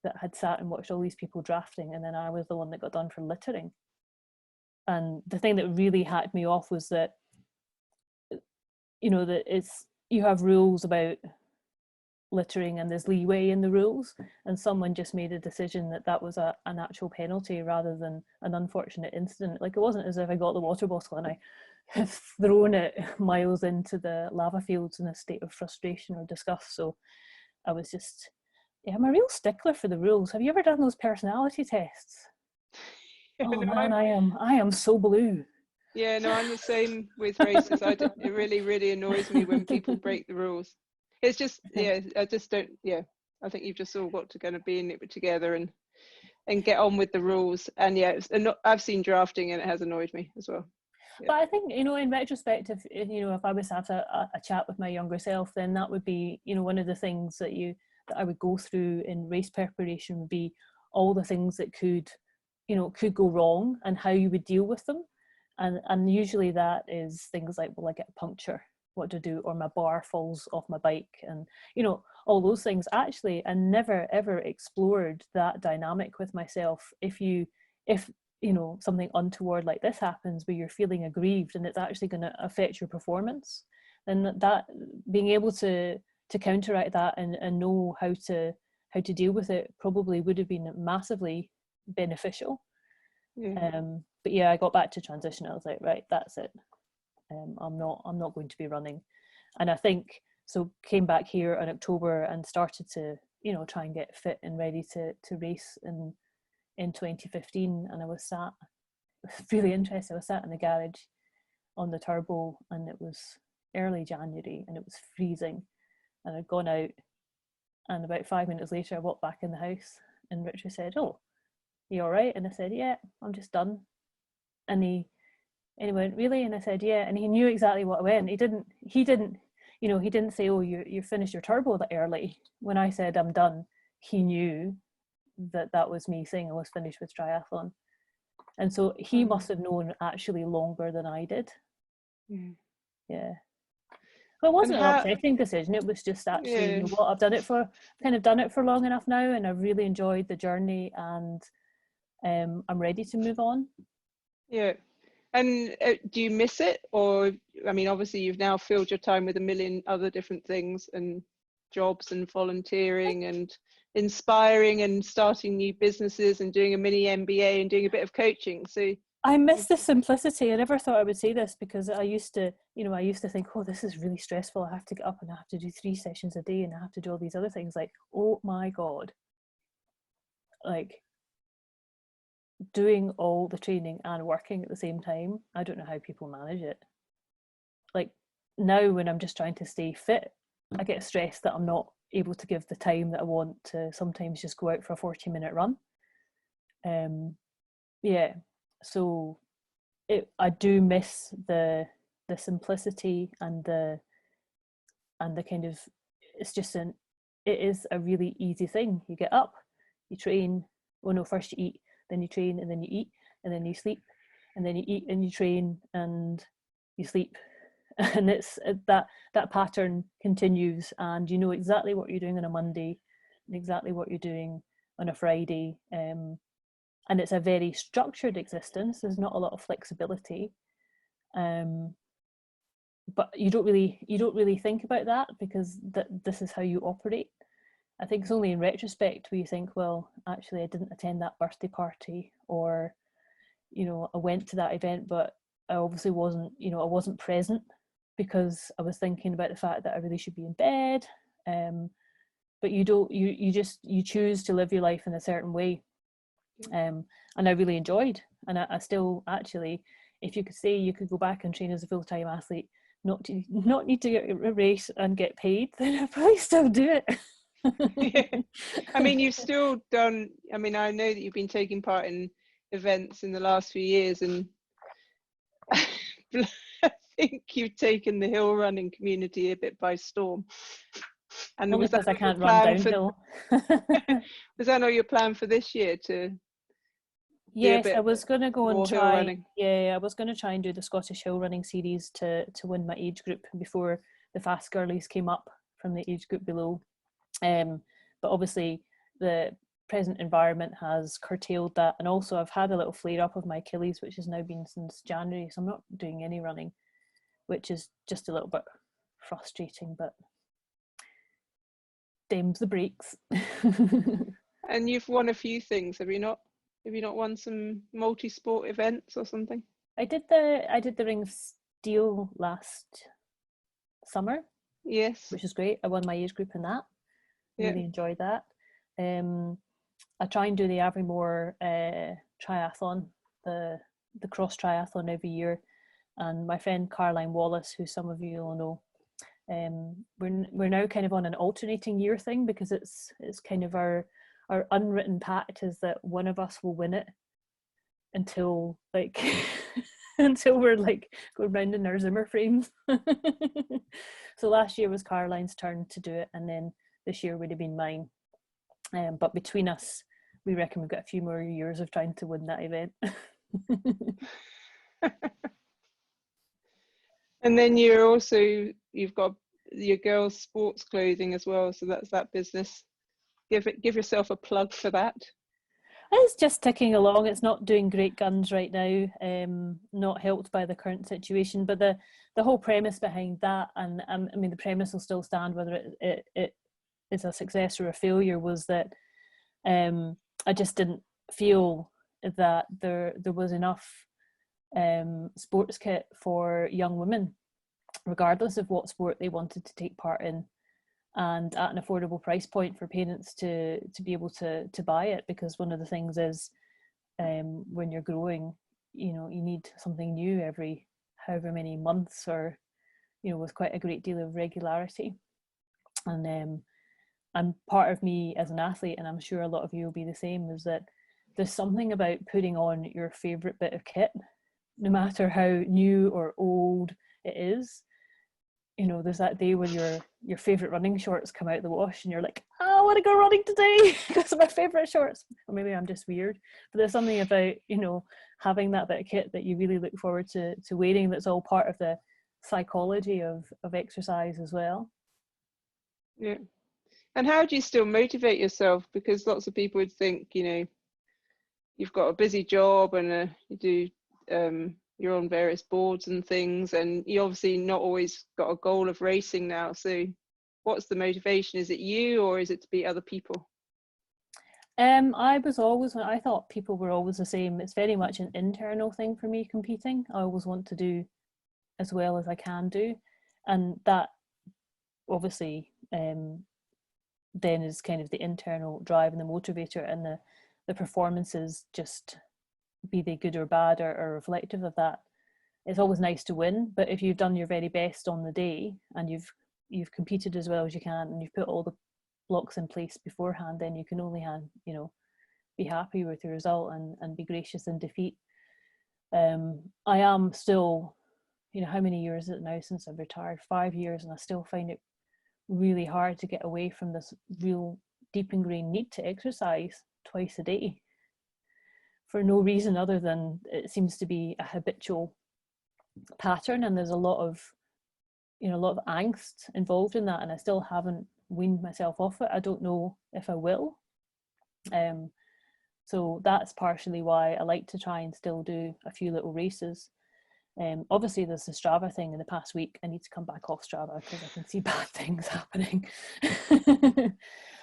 that I had sat and watched all these people drafting, and then I was the one that got done for littering. And the thing that really hacked me off was that, you know, that you have rules about littering and there's leeway in the rules, and someone just made a decision that was an actual penalty rather than an unfortunate incident. Like, it wasn't as if I got the water bottle and I had thrown it miles into the lava fields in a state of frustration or disgust. So I was just, yeah, I'm a real stickler for the rules. Have you ever done those personality tests? Oh no, man, I am so blue. Yeah, no, I'm the same with races. It really, really annoys me when people break the rules. It's just, yeah, I just don't, yeah, I think you've just all got to kind of be in it together and get on with the rules. And yeah, I've seen drafting and it has annoyed me as well. Yeah. But I think, you know, in retrospect, if I was to have a chat with my younger self, then that would be, you know, one of the things that I would go through in race preparation would be all the things that could go wrong and how you would deal with them. And usually that is things like, well, I get a puncture, what to do, or my bar falls off my bike, and, you know, all those things. Actually, I never ever explored that dynamic with myself. If you know, something untoward like this happens where you're feeling aggrieved and it's actually going to affect your performance, then that being able to counteract that and know how to deal with it probably would have been massively beneficial. Yeah. But yeah, I got back to transition. I was like, right, that's it. I'm not going to be running. And I think so came back here in October and started to, you know, try and get fit and ready to race in 2015. And it was really interesting. I was sat in the garage on the turbo, and it was early January and it was freezing, and I'd gone out, and about 5 minutes later I walked back in the house and Richard said, "Oh, you all right?" And I said, "Yeah, I'm just done." And he went, "Really?" And I said, "Yeah." And he knew exactly what I went. He didn't say, "Oh, you finished your turbo that early." When I said I'm done, he knew that was me saying I was finished with triathlon. And so he must have known actually longer than I did. Yeah. But it wasn't an upsetting decision. It was just actually, you know what, I've done it for long enough now, and I've really enjoyed the journey, and I'm ready to move on. Yeah. And do you miss it? Or, I mean, obviously you've now filled your time with a million other different things and jobs and volunteering and inspiring and starting new businesses and doing a mini MBA and doing a bit of coaching. So I miss the simplicity. I never thought I would say this, because I used to think, oh, this is really stressful. I have to get up and I have to do 3 sessions a day and I have to do all these other things. Like, oh my God. Like, doing all the training and working at the same time. I don't know how people manage it. Like now when I'm just trying to stay fit, I get stressed that I'm not able to give the time that I want to sometimes just go out for a 40-minute run. Yeah, so I do miss the simplicity and the kind of, it's just it is a really easy thing. You get up, you train. Well, no, first you eat, then you train, and then you eat, and then you sleep, and then you eat and you train and you sleep, and it's that pattern continues, and you know exactly what you're doing on a Monday and exactly what you're doing on a Friday, and it's a very structured existence. There's not a lot of flexibility, but you don't really think about that because this is how you operate. I think it's only in retrospect where you think, well, actually I didn't attend that birthday party, or you know, I went to that event but I obviously wasn't, you know, I wasn't present because I was thinking about the fact that I really should be in bed. But you don't, you choose to live your life in a certain way. And I really enjoyed, and I still, actually, if you could say you could go back and train as a full-time athlete, not need to get a race and get paid, then I'd probably still do it. Yeah. I mean, you've still done, I mean, I know that you've been taking part in events in the last few years, and I think you've taken the hill running community a bit by storm. And Only was that because I not your can't run plan downhill. was that not your plan for this year, to do a Yes, I bit was going to go and more hill try. running? Yeah, I was going to try and do the Scottish Hill Running Series to win my age group before the fast girlies came up from the age group below. But obviously the present environment has curtailed that, and also I've had a little flare up of my Achilles, which has now been since January, so I'm not doing any running, which is just a little bit frustrating, but them's the breaks. And you've won a few things, have you not? Have you not won some multi-sport events or something? I did the Ring of Steel last summer. Yes. Which is great. I won my age group in that. Yeah. Really enjoyed that. I try and do the Aviemore triathlon, the cross triathlon every year. And my friend Caroline Wallace, who some of you will know, we're now kind of on an alternating year thing, because it's kind of our unwritten pact is that one of us will win it until like until we're like going round in our Zimmer frames. So last year was Caroline's turn to do it, and then this year would have been mine. But between us, we reckon we've got a few more years of trying to win that event. And then you've got your girls' sports clothing as well, so that's that business. Give yourself a plug for that. It's just ticking along. It's not doing great guns right now, not helped by the current situation, but the whole premise behind that, and I mean the premise will still stand whether it is a success or a failure, was that I just didn't feel that there was enough sports kit for young women, regardless of what sport they wanted to take part in, and at an affordable price point for parents to be able to buy it. Because one of the things is, when you're growing, you know, you need something new every however many months, or you know, with quite a great deal of regularity. And part of me as an athlete, and I'm sure a lot of you will be the same, is that there's something about putting on your favorite bit of kit, no matter how new or old it is. You know, there's that day when your favorite running shorts come out of the wash and you're like, oh, I want to go running today because of my favorite shorts. Or maybe I'm just weird, but there's something about, you know, having that bit of kit that you really look forward to wearing, that's all part of the psychology of exercise as well. Yeah. And how do you still motivate yourself? Because lots of people would think, you know, you've got a busy job and you do you're on various boards and things, and you obviously not always got a goal of racing now. So what's the motivation? Is it you, or is it to beat other people? I thought people were always the same. It's very much an internal thing for me, competing. I always want to do as well as I can do, and that obviously then is kind of the internal drive and the motivator, and the performances just be they good or bad or reflective of that. It's always nice to win, but if you've done your very best on the day and you've competed as well as you can and you've put all the blocks in place beforehand, then you can only be happy with your result and be gracious in defeat. I am still, how many years is it now since I've retired? 5 years, and I still find it really hard to get away from this real deep ingrained need to exercise twice a day for no reason other than it seems to be a habitual pattern, and there's a lot of angst involved in that, and I still haven't weaned myself off it. I don't know if I will. So that's partially why I like to try and still do a few little races. Obviously there's the Strava thing in the past week. I need to come back off Strava because I can see bad things happening.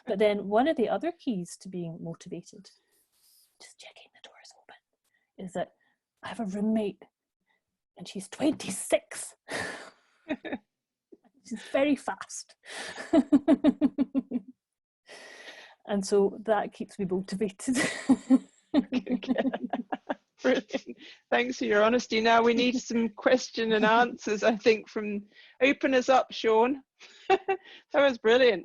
But then one of the other keys to being motivated, just checking the doors open, is that I have a roommate and she's 26. She's very fast. And so that keeps me motivated. Brilliant. Thanks for your honesty. Now we need some question and answers, I think, from open us up, Sean. That was brilliant.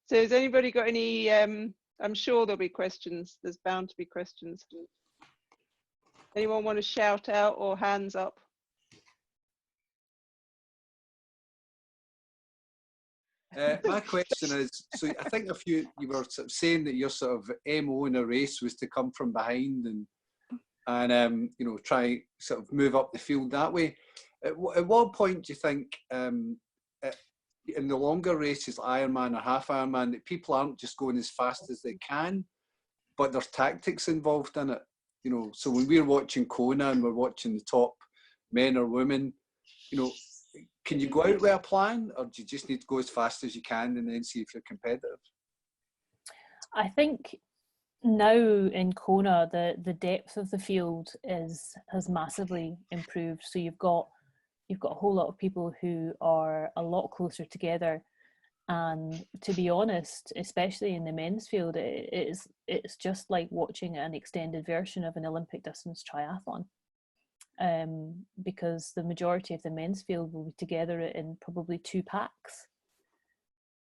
So has anybody got any, I'm sure there'll be questions. There's bound to be questions. Anyone want to shout out or hands up? My question is, so I think you were sort of saying that your sort of MO in a race was to come from behind and try sort of move up the field that way. At what point do you think in the longer races, Ironman or half Ironman, that people aren't just going as fast as they can, but there's tactics involved in it? So when we're watching Kona and we're watching the top men or women, can you go out with a plan, or do you just need to go as fast as you can and then see if you're competitive? I think now in Kona, the depth of the field has massively improved. So you've got a whole lot of people who are a lot closer together. And to be honest, especially in the men's field, it's just like watching an extended version of an Olympic distance triathlon. Because the majority of the men's field will be together in probably 2 packs,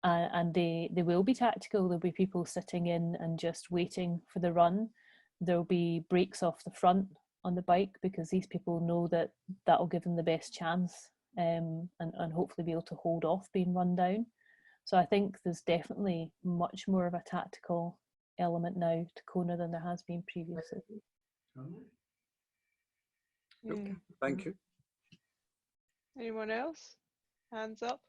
and they will be tactical. There'll be people sitting in and just waiting for the run. There'll be breaks off the front on the bike because these people know that will give them the best chance, and hopefully be able to hold off being run down. So I think there's definitely much more of a tactical element now to Kona than there has been previously. Okay, thank you. Anyone else? Hands up.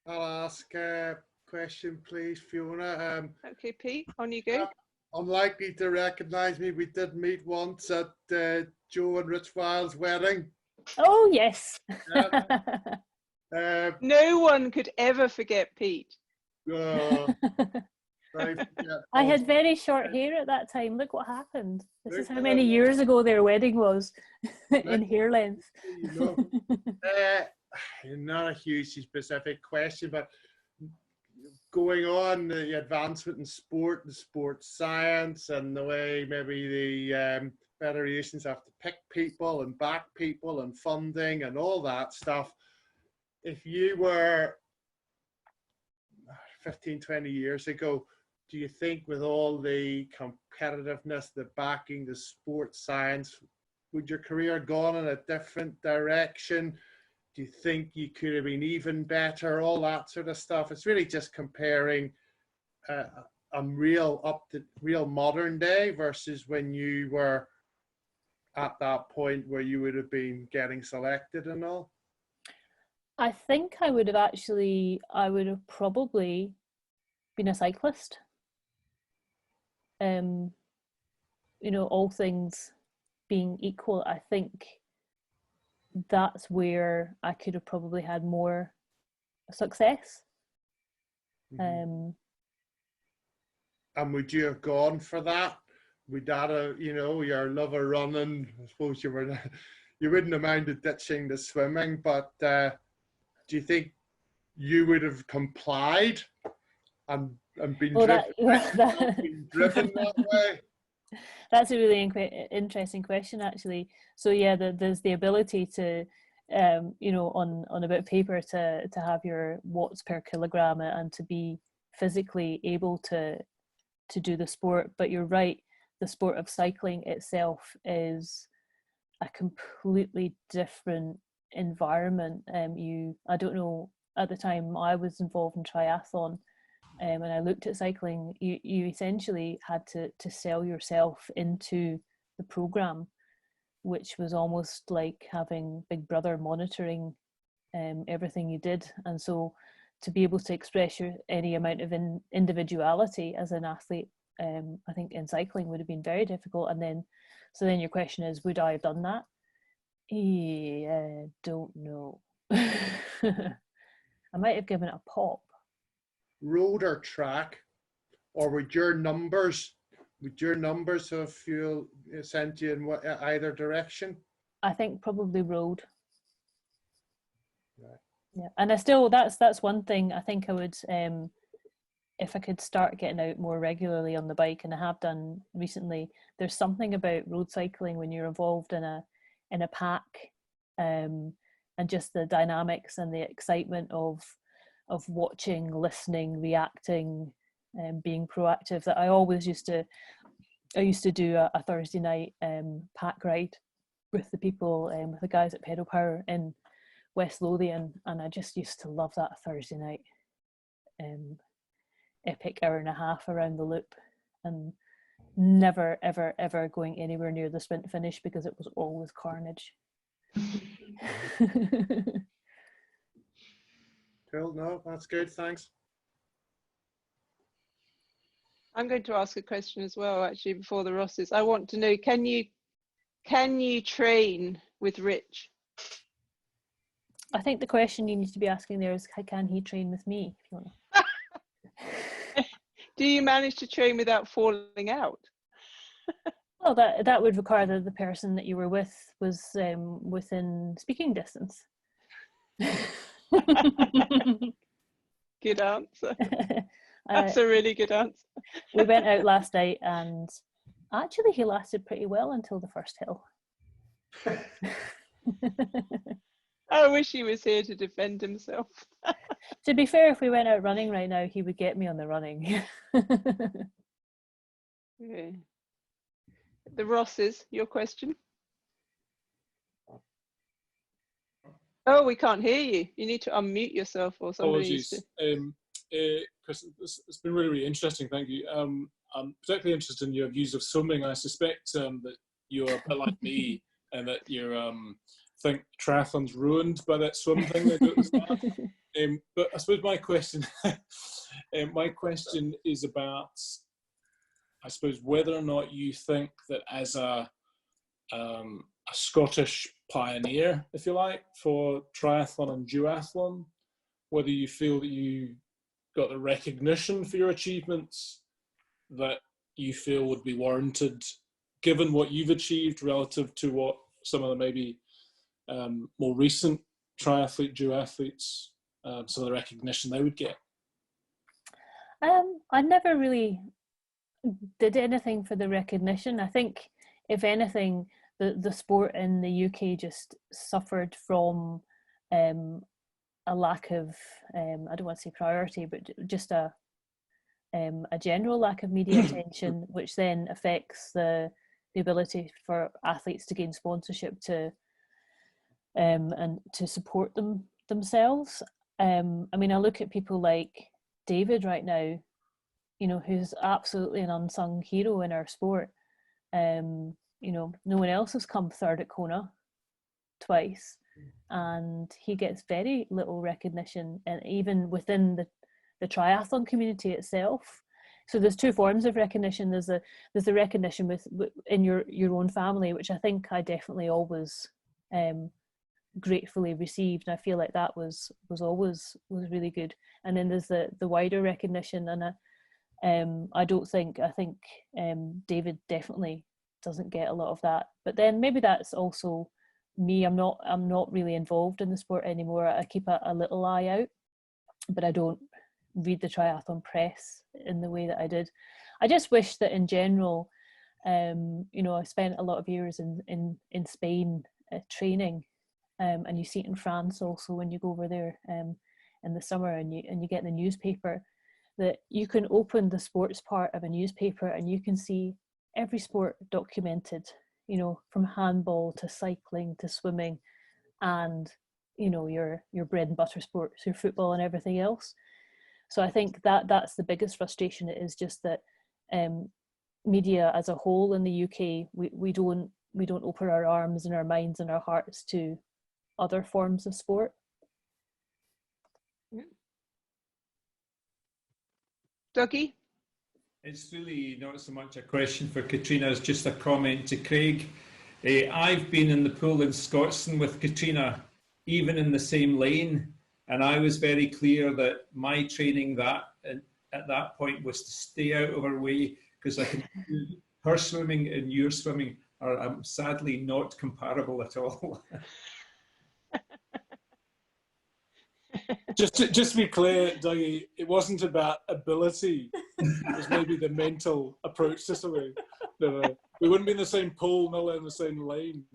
I'll ask a question, please, Fiona. Okay, Pete, on you go. Unlikely to recognise me. We did meet once at Joe and Rich Wiles' wedding. Oh, yes. No one could ever forget Pete. I had very short hair at that time. Look what happened. This is how many years ago their wedding was in hair length. Not a hugely specific question, but going on the advancement in sport and sports science and the way maybe the federations have to pick people and back people and funding and all that stuff. If you were 15, 20 years ago, do you think with all the competitiveness, the backing, the sports science, would your career gone in a different direction? Do you think you could have been even better? All that sort of stuff. It's really just comparing a real modern day versus when you were at that point where you would have been getting selected and all. I think I would have probably been a cyclist. All things being equal, I think that's where I could have probably had more success. Mm-hmm. And would you have gone for that? Would that have, your love of running, I suppose you wouldn't have minded ditching the swimming, but do you think you would have complied and been driven that way? That's a really interesting question, actually. So yeah, there's the ability to, you know, on a bit of paper to have your watts per kilogram and to be physically able to do the sport. But you're right, the sport of cycling itself is a completely different environment. I don't know, at the time I was involved in triathlon, and I looked at cycling, you essentially had to sell yourself into the program, which was almost like having Big Brother monitoring everything you did. And so to be able to express any amount of individuality as an athlete, I think in cycling would have been very difficult. And then, so then your question is, would I have done that? Don't know. I might have given it a pop. Road or track, or would your numbers have sent you in either direction? I think probably road. Right. Yeah, and I still, that's one thing I think I would, if I could start getting out more regularly on the bike, and I have done recently. There's something about road cycling when you're involved in a pack, and just the dynamics and the excitement of watching, listening, reacting, and being proactive, that I used to do a Thursday night pack ride with the people, with the guys at Pedal Power in West Lothian, and I just used to love that Thursday night epic hour and a half around the loop, and never ever ever going anywhere near the sprint finish because it was always carnage. Cool. No, that's good. Thanks. I'm going to ask a question as well, actually, before the Rosses. I want to know, can you train with Rich? I think the question you need to be asking there is, can he train with me? If you want to. Do you manage to train without falling out? Well, that would require that the person that you were with was within speaking distance. Good answer. That's a really good answer. We went out last night, and actually he lasted pretty well until the first hill. I wish he was here to defend himself. To be fair, if we went out running right now, he would get me on the running. Yeah. The Rosses, your question? Oh, we can't hear you. You need to unmute yourself, or somebody needs to. Chris, it's been really, really interesting. Thank you. I'm particularly interested in your views of swimming. I suspect that you're a bit like me, and that you're think triathlon's ruined by that swim thing they do at the start. But I suppose my question is about, I suppose, whether or not you think that as a Scottish pioneer, if you like, for triathlon and duathlon, whether you feel that you got the recognition for your achievements that you feel would be warranted, given what you've achieved relative to what some of the maybe more recent triathlete, duathletes, some of the recognition they would get? I never really did anything for the recognition. I think, if anything, the sport in the UK just suffered from a lack of, I don't want to say priority, but just a general lack of media attention, which then affects the ability for athletes to gain sponsorship to and to support themselves. I mean, I look at people like David right now, you know, who's absolutely an unsung hero in our sport. You know, no one else has come third at Kona twice, and he gets very little recognition, and even within the triathlon community itself. So there's two forms of recognition. There's the recognition in your own family, which I think I definitely always gratefully received, and I feel like that was always really good. And then there's the wider recognition, and I think David definitely doesn't get a lot of that. But then maybe that's also me. I'm not really involved in the sport anymore. I keep a little eye out, but I don't read the triathlon press in the way that I did. I just wish that in general, You know, I spent a lot of years in Spain training, and you see it in France also when you go over there in the summer, and you get the newspaper, that you can open the sports part of a newspaper and you can see every sport documented, you know, from handball to cycling to swimming, and you know, your bread and butter sports, your football and everything else. So I think that's the biggest frustration. It is just that media as a whole in the UK, we don't open our arms and our minds and our hearts to other forms of sport. Dougie? It's really not so much a question for Catriona as just a comment to Craig. I've been in the pool in Scotland with Catriona, even in the same lane, and I was very clear that my training at that point was to stay out of her way, because I can her swimming and your swimming are sadly not comparable at all. Just to be clear, Dougie, it wasn't about ability. It was maybe the mental approach to swimming. No, we wouldn't be in the same pool, not in the same lane.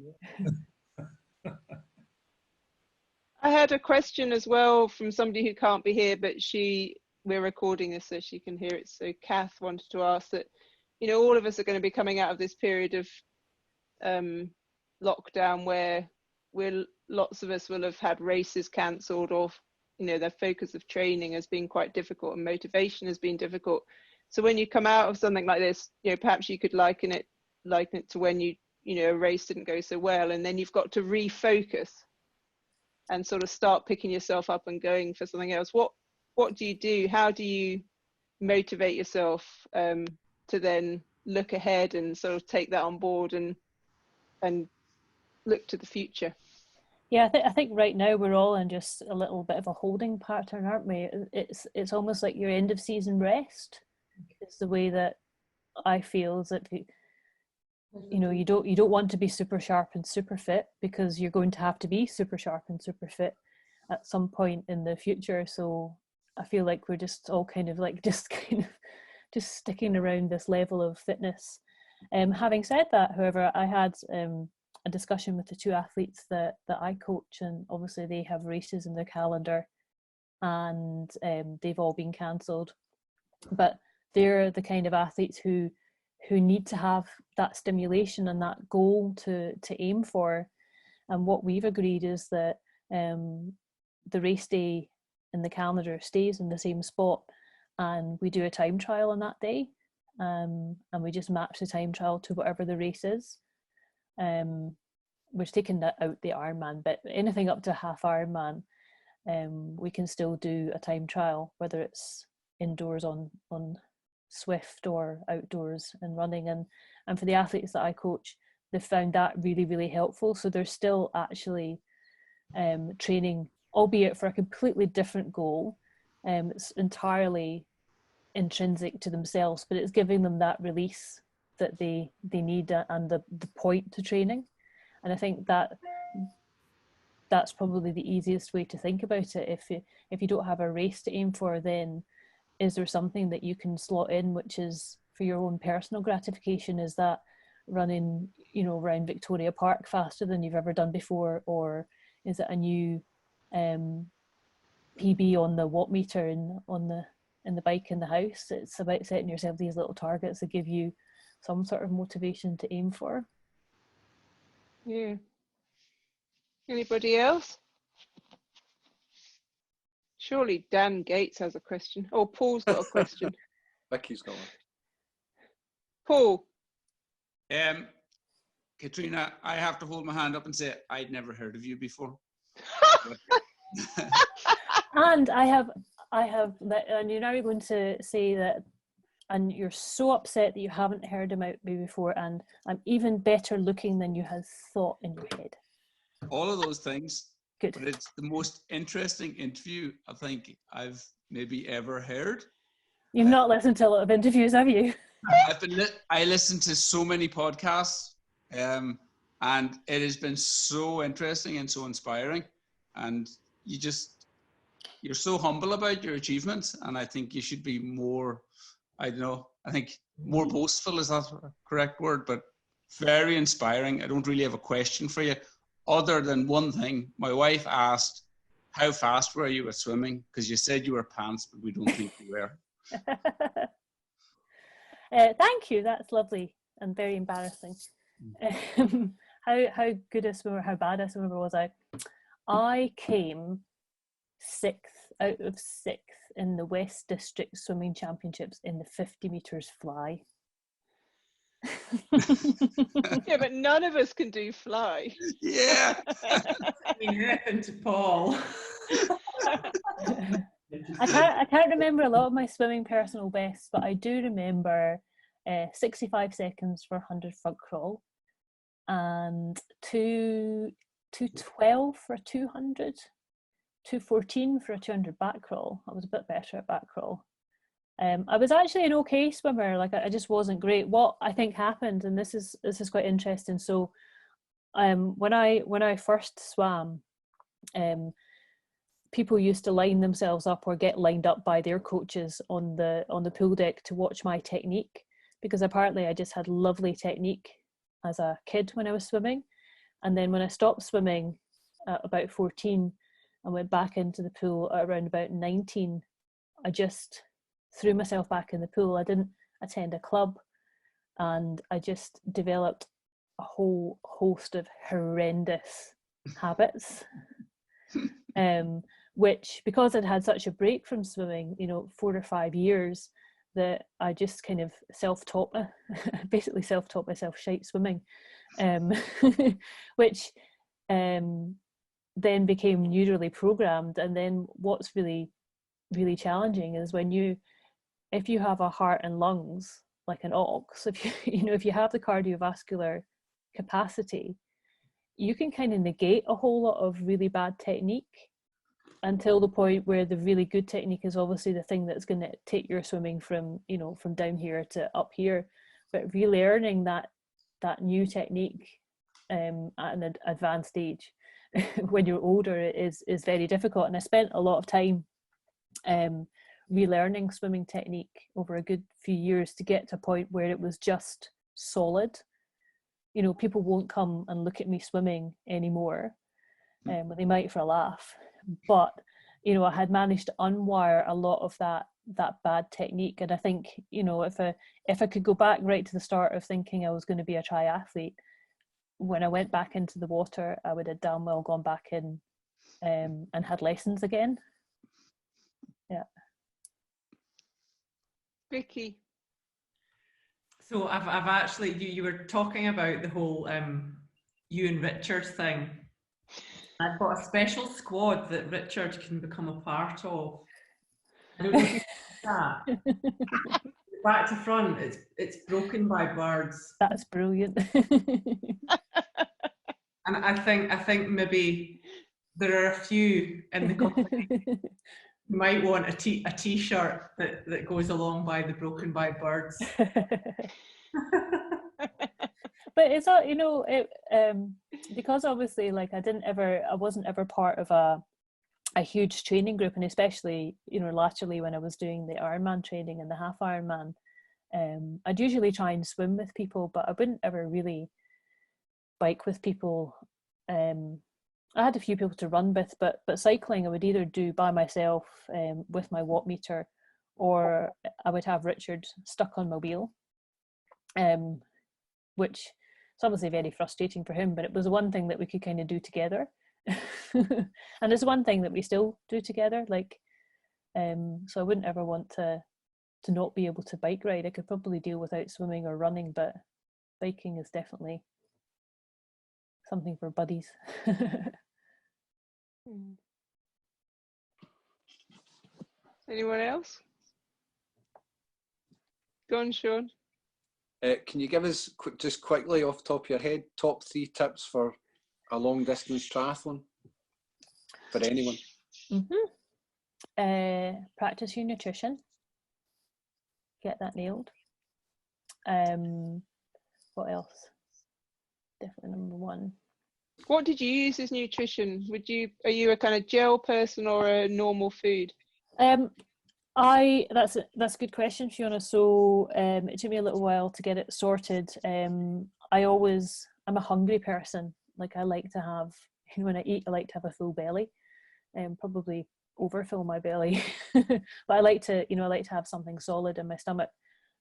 I had a question as well from somebody who can't be here, but we're recording this so she can hear it. So Kath wanted to ask that, you know, all of us are going to be coming out of this period of lockdown where lots of us will have had races cancelled, or, you know, their focus of training has been quite difficult and motivation has been difficult. So when you come out of something like this, you know, perhaps you could liken it to when you know, a race didn't go so well, and then you've got to refocus and sort of start picking yourself up and going for something else. What do you do? How do you motivate yourself to then look ahead and sort of take that on board and look to the future? Yeah, I think right now we're all in just a little bit of a holding pattern, aren't we? It's almost like your end of season rest. It's the way that I feel, is that you know, you don't want to be super sharp and super fit, because you're going to have to be super sharp and super fit at some point in the future. So I feel like we're just all kind of just sticking around this level of fitness. Having said that, however, I had a discussion with the two athletes that I coach, and obviously they have races in their calendar, and they've all been cancelled, but they're the kind of athletes who need to have that stimulation and that goal to aim for. And what we've agreed is that the race day in the calendar stays in the same spot, and we do a time trial on that day, and we just match the time trial to whatever the race is. We're taking that out the Ironman, but anything up to half Ironman, we can still do a time trial, whether it's indoors on Swift or outdoors and running. And for the athletes that I coach, they've found that really, really helpful. So they're still actually training, albeit for a completely different goal. It's entirely intrinsic to themselves, but it's giving them that release that they need, and the point to training. And I think that's probably the easiest way to think about it. If you don't have a race to aim for, then is there something that you can slot in which is for your own personal gratification? Is that running, you know, around Victoria Park faster than you've ever done before, or is it a new PB on the watt meter in the bike in the house? It's about setting yourself these little targets that give you some sort of motivation to aim for. Yeah. Anybody else? Surely Dan Gates has a question. Oh, Paul's got a question. Vicky's got one. Paul. Catriona, I have to hold my hand up and say I'd never heard of you before. And I have, and you're now going to say that, and you're so upset that you haven't heard about me before, and I'm even better looking than you had thought in your head. All of those things. Good. But it's the most interesting interview I think I've maybe ever heard. You've not listened to a lot of interviews, have you? I listen to so many podcasts, and it has been so interesting and so inspiring. And you're so humble about your achievements, and I think you should be more, I don't know, I think more boastful, is that a correct word? But very inspiring. I don't really have a question for you, other than one thing. My wife asked, how fast were you at swimming? Because you said you were pants, but we don't think you were. Thank you. That's lovely and very embarrassing. How good a swimmer, how bad a swimmer was I? I came 6th out of 6th in the West District Swimming Championships in the 50 metres fly. Yeah, but none of us can do fly. Yeah. To Paul. I can't remember a lot of my swimming personal bests, but I do remember 65 seconds for 100 front crawl and 2:12 for 200, 2:14 for a 200 back crawl. I was a bit better at back crawl. I was actually an okay swimmer, like I just wasn't great. What I think happened, and this is quite interesting. So when I first swam, people used to line themselves up or get lined up by their coaches on the pool deck to watch my technique, because apparently I just had lovely technique as a kid when I was swimming. And then when I stopped swimming at about 14 and went back into the pool at around about 19, I just threw myself back in the pool. I didn't attend a club, and I just developed a whole host of horrendous habits. Which, because I'd had such a break from swimming, 4 or 5 years, that I just kind of self-taught myself shite swimming, which then became neurally programmed. And then what's really, really challenging is if you have a heart and lungs like an ox, if you have the cardiovascular capacity, you can kind of negate a whole lot of really bad technique until the point where the really good technique is obviously the thing that's going to take your swimming from down here to up here. But relearning that new technique at an advanced age when you're older is very difficult. And I spent a lot of time relearning swimming technique over a good few years to get to a point where it was just solid. People won't come and look at me swimming anymore, but they might for a laugh. But I had managed to unwire a lot of that bad technique. And I think if I could go back right to the start of thinking I was going to be a triathlete, when I went back into the water, I would have damn well gone back in and had lessons again. Yeah. Vicky. So I've actually, you were talking about the whole you and Richard thing. I've got a special squad that Richard can become a part of. I don't know if you know that. Back to front, it's broken by birds. That's brilliant. And I think maybe there are a few in the company who might want a t-shirt that goes along by the broken by birds. But it's all, because obviously, like, I wasn't ever part of a huge training group, and especially, laterally when I was doing the Ironman training and the half Ironman, I'd usually try and swim with people, but I wouldn't ever really bike with people. I had a few people to run with, but cycling I would either do by myself with my watt meter, or I would have Richard stuck on my wheel, which is obviously very frustrating for him, but it was the one thing that we could kind of do together. And it's one thing that we still do together, like, so I wouldn't ever want to not be able to bike ride. I could probably deal without swimming or running, but biking is definitely something for buddies. Anyone else? Go on, Sean. Can you give us, just quickly off the top of your head, top 3 tips for a long distance triathlon for anyone? Practice your nutrition. Get that nailed. What else? Definitely number 1. What did you use as nutrition? Are you a kind of gel person or a normal food? That's a good question, Fiona. So it took me a little while to get it sorted. I'm a hungry person. Like, I like to have, when I eat, I like to have a full belly, and probably overfill my belly. But I like to have something solid in my stomach.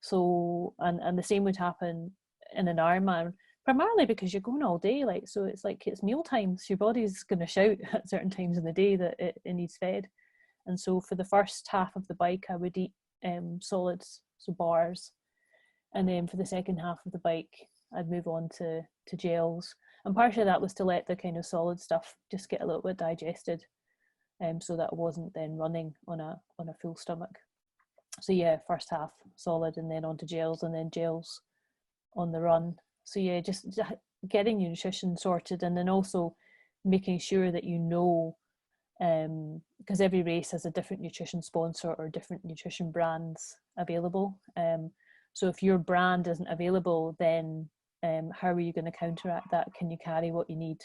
So and the same would happen in an Ironman, primarily because you're going all day. Like, so it's meal times. Your body's going to shout at certain times in the day that it needs fed. And so for the first half of the bike, I would eat solids, so bars. And then for the second half of the bike, I'd move on to gels. And partially that was to let the kind of solid stuff just get a little bit digested, so that I wasn't then running on a full stomach. So yeah, first half solid, and then on to gels, and then gels on the run. So yeah, just getting your nutrition sorted, and then also making sure that you know, because every race has a different nutrition sponsor or different nutrition brands available. So if your brand isn't available, then how are you going to counteract that? Can you carry what you need?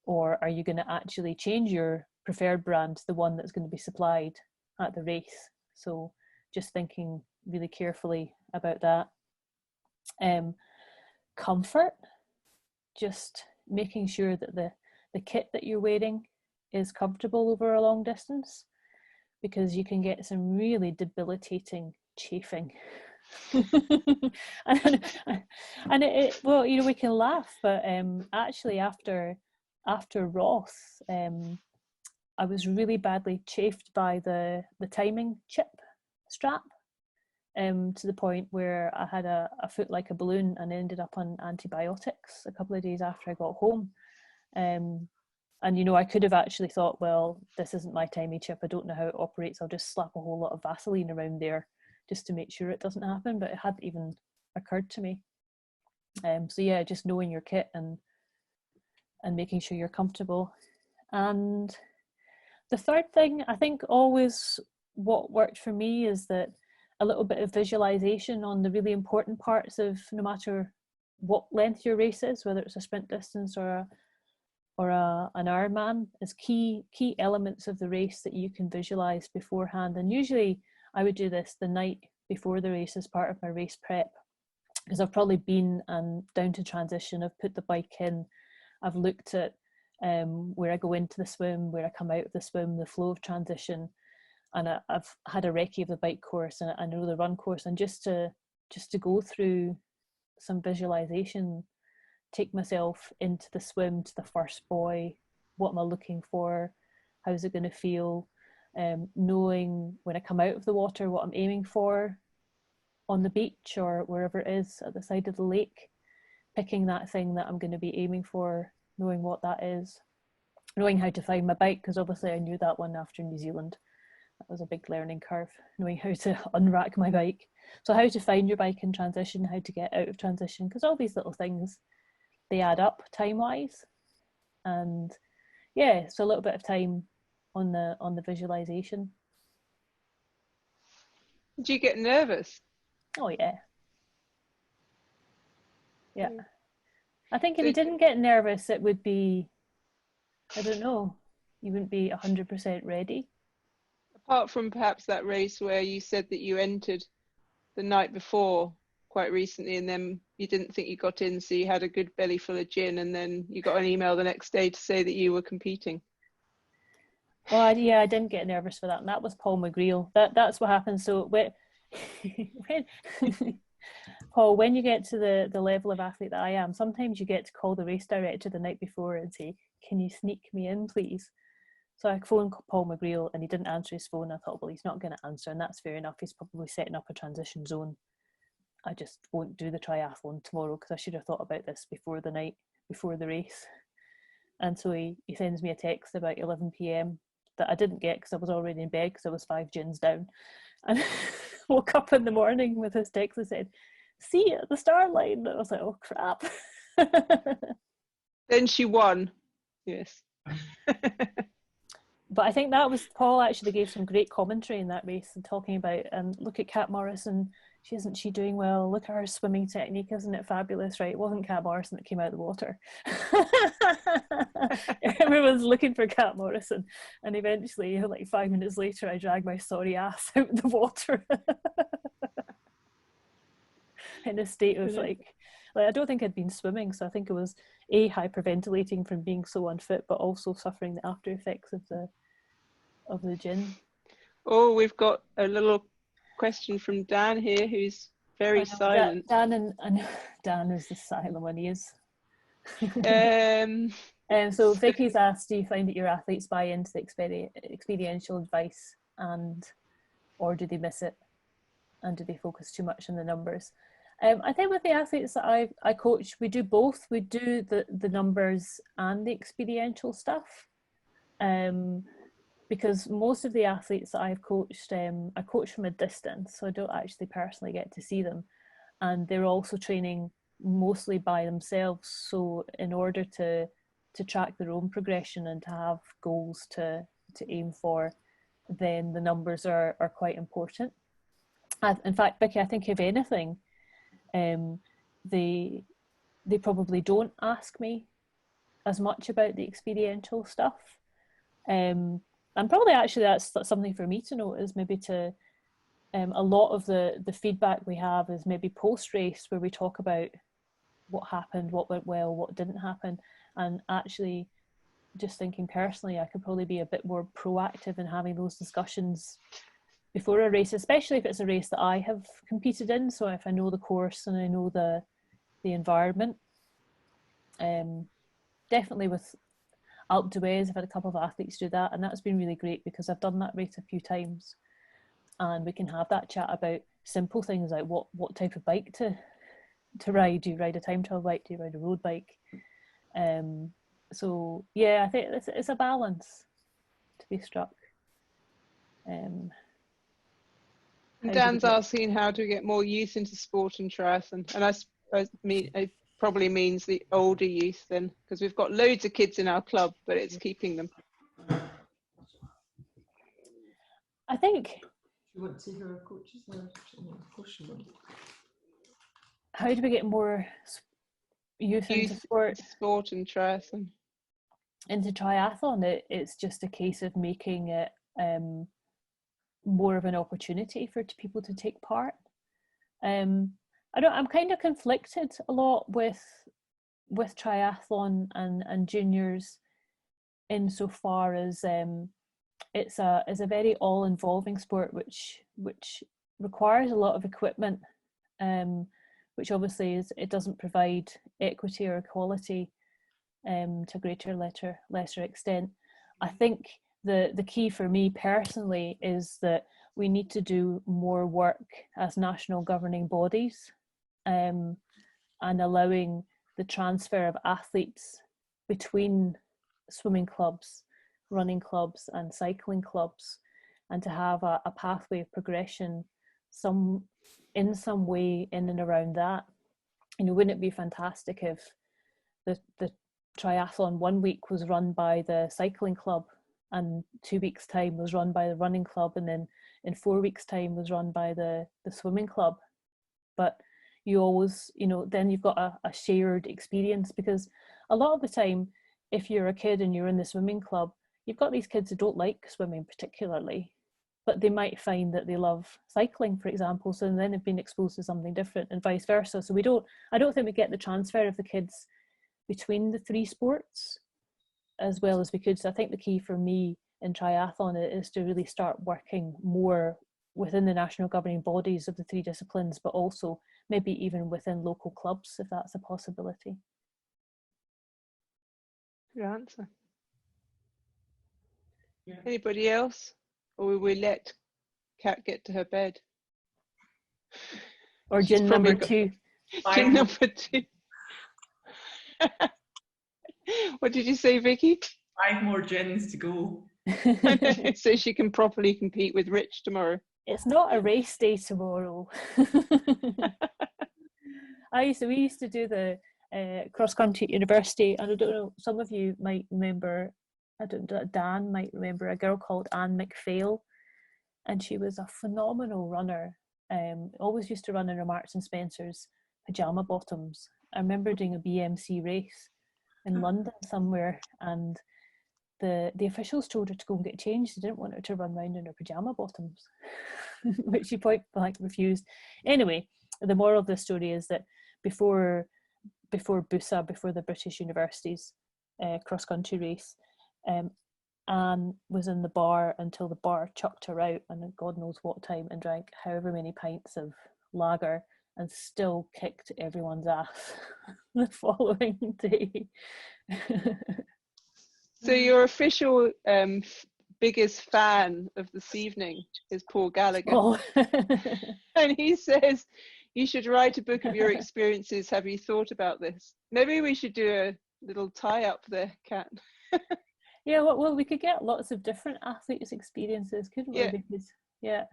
Or are you going to actually change your preferred brand to the one that's going to be supplied at the race? So just thinking really carefully about that. Comfort, just making sure that the kit that you're wearing is comfortable over a long distance, because you can get some really debilitating chafing. and it well, you know, we can laugh, but actually after Ross, I was really badly chafed by the timing chip strap, to the point where I had a foot like a balloon and ended up on antibiotics a couple of days after I got home. And you know, I could have actually thought, well, this isn't my timing chip, I don't know how it operates, I'll just slap a whole lot of Vaseline around there just to make sure it doesn't happen, but it hadn't even occurred to me. So yeah, just knowing your kit and making sure you're comfortable. And the third thing, I think always what worked for me is that a little bit of visualization on the really important parts of, no matter what length your race is, whether it's a sprint distance or an Ironman, is key elements of the race that you can visualize beforehand. And usually I would do this the night before the race as part of my race prep, because I've probably been down to transition, I've put the bike in, I've looked at where I go into the swim, where I come out of the swim, the flow of transition, and I've had a recce of the bike course, and I know the run course, and just to go through some visualization, take myself into the swim, to the first buoy, what am I looking for, how's it going to feel, knowing when I come out of the water what I'm aiming for on the beach or wherever it is at the side of the lake, picking that thing that I'm going to be aiming for, knowing what that is, knowing how to find my bike, because obviously I knew that one after New Zealand. That was a big learning curve, knowing how to unrack my bike. So how to find your bike in transition, how to get out of transition, because all these little things, they add up time-wise. And yeah, so a little bit of time on the visualization. Do you get nervous? Oh yeah. I think if you didn't get nervous, it would be, I don't know, you wouldn't be 100% ready. Apart from perhaps that race where you said that you entered the night before quite recently, and then you didn't think you got in, so you had a good belly full of gin, and then you got an email the next day to say that you were competing. Well, yeah, I didn't get nervous for that, and that was Paul McGreal. That's what happens. So when Paul, when you get to the level of athlete that I am, sometimes you get to call the race director the night before and say, "Can you sneak me in, please?" So I phoned Paul McGreal, and he didn't answer his phone. I thought, well, he's not going to answer, and that's fair enough. He's probably setting up a transition zone. I just won't do the triathlon tomorrow, because I should have thought about this before the night, before the race. And so he sends me a text about 11 p.m. that I didn't get because I was already in bed, because I was 5 gins down. And woke up in the morning with his text that said, "See you at the start line." And I was like, oh crap. Then she won. Yes. But I think that was, Paul actually gave some great commentary in that race, and talking about, and look at Cat Morrison, isn't she doing well? Look at her swimming technique, isn't it fabulous? Right, it wasn't Cat Morrison that came out of the water. Everyone's looking for Cat Morrison, and eventually, like 5 minutes later, I dragged my sorry ass out of the water in a state of like I don't think I'd been swimming, so I think it was hyperventilating from being so unfit, but also suffering the after effects of the gin. Oh, we've got a little question from Dan here, who's very silent. Dan and Dan is the silent one. He is. So Vicky's asked, do you find that your athletes buy into the experiential advice, or do they miss it, and do they focus too much on the numbers? I think with the athletes that I coach, we do both. We do the numbers and the experiential stuff. Because most of the athletes that I've coached, I coach from a distance, so I don't actually personally get to see them. And they're also training mostly by themselves. So in order to track their own progression and to have goals to aim for, then the numbers are quite important. In fact, Vicky, I think if anything, they probably don't ask me as much about the experiential stuff. And probably actually that's something for me to note, is maybe to a lot of the feedback we have is maybe post-race, where we talk about what happened, what went well, what didn't happen. And actually, just thinking personally, I could probably be a bit more proactive in having those discussions before a race, especially if it's a race that I have competed in. So if I know the course and I know the environment. Definitely with Alpe d'Huez, I've had a couple of athletes do that, and that's been really great because I've done that race a few times, and we can have that chat about simple things like what type of bike to ride. Do you ride a time trial bike? Do you ride a road bike? So yeah, I think it's a balance to be struck. Dan's asking how to get more youth into sport and triathlon, and I mean it probably means the older youth then, because we've got loads of kids in our club, but it's keeping them. I think. You want to see her coaches? How do we get more youth into sport and triathlon? Into triathlon, it's just a case of making it more of an opportunity for people to take part. I'm kind of conflicted a lot with triathlon and juniors, insofar as it's a very all-involving sport which requires a lot of equipment, which obviously it doesn't provide equity or equality to a greater lesser extent. I think the key for me personally is that we need to do more work as national governing bodies, and allowing the transfer of athletes between swimming clubs, running clubs and cycling clubs, and to have a pathway of progression in some way in and around that. Wouldn't it be fantastic if the triathlon 1 week was run by the cycling club, and 2 weeks time was run by the running club, and then in 4 weeks time was run by the swimming club? But you always, then you've got a shared experience, because a lot of the time, if you're a kid and you're in the swimming club, you've got these kids who don't like swimming particularly, but they might find that they love cycling, for example, so then they've been exposed to something different, and vice versa. So I don't think we get the transfer of the kids between the three sports as well as we could. So I think the key for me in triathlon is to really start working more within the national governing bodies of the three disciplines, but also maybe even within local clubs, if that's a possibility. Good answer. Yeah. Anybody else? Or will we let Cat get to her bed? Or gin number two. Gin number two. What did you say, Vicky? 5 more gins to go. So she can properly compete with Rich tomorrow. It's not a race day tomorrow. We used to do the cross country at university, and I don't know, some of you might remember, Dan might remember a girl called Anne McPhail, and she was a phenomenal runner, always used to run in her Marks and Spencer's pyjama bottoms. I remember doing a BMC race in London somewhere, and the officials told her to go and get changed. They didn't want her to run around in her pyjama bottoms, which she point blank refused. Anyway, the moral of the story is that before BUSA, before the British Universities cross-country race, Anne was in the bar until the bar chucked her out, and at God knows what time, and drank however many pints of lager, and still kicked everyone's ass the following day. So your official biggest fan of this evening is Paul Gallagher. Oh. And he says, you should write a book of your experiences. Have you thought about this? Maybe we should do a little tie-up there, Cat. Yeah, well, we could get lots of different athletes' experiences, couldn't we? Yeah. Because, yeah.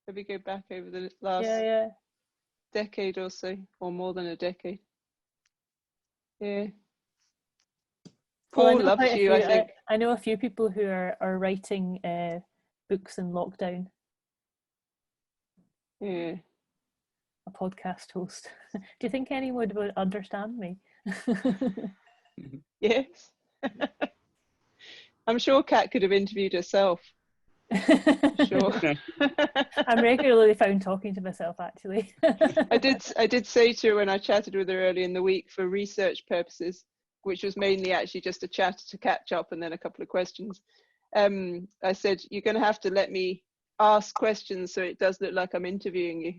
Maybe go back over the last decade or so, or more than a decade. Yeah. Paul loves you, I think. I know a few people who are writing books in lockdown. Yeah. A podcast host. Do you think anyone would understand me? Yes. I'm sure Kat could have interviewed herself. Sure. I'm regularly found talking to myself, actually. I did say to her when I chatted with her early in the week, for research purposes, which was mainly actually just a chat to catch up and then a couple of questions. I said, you're going to have to let me ask questions so it does look like I'm interviewing you.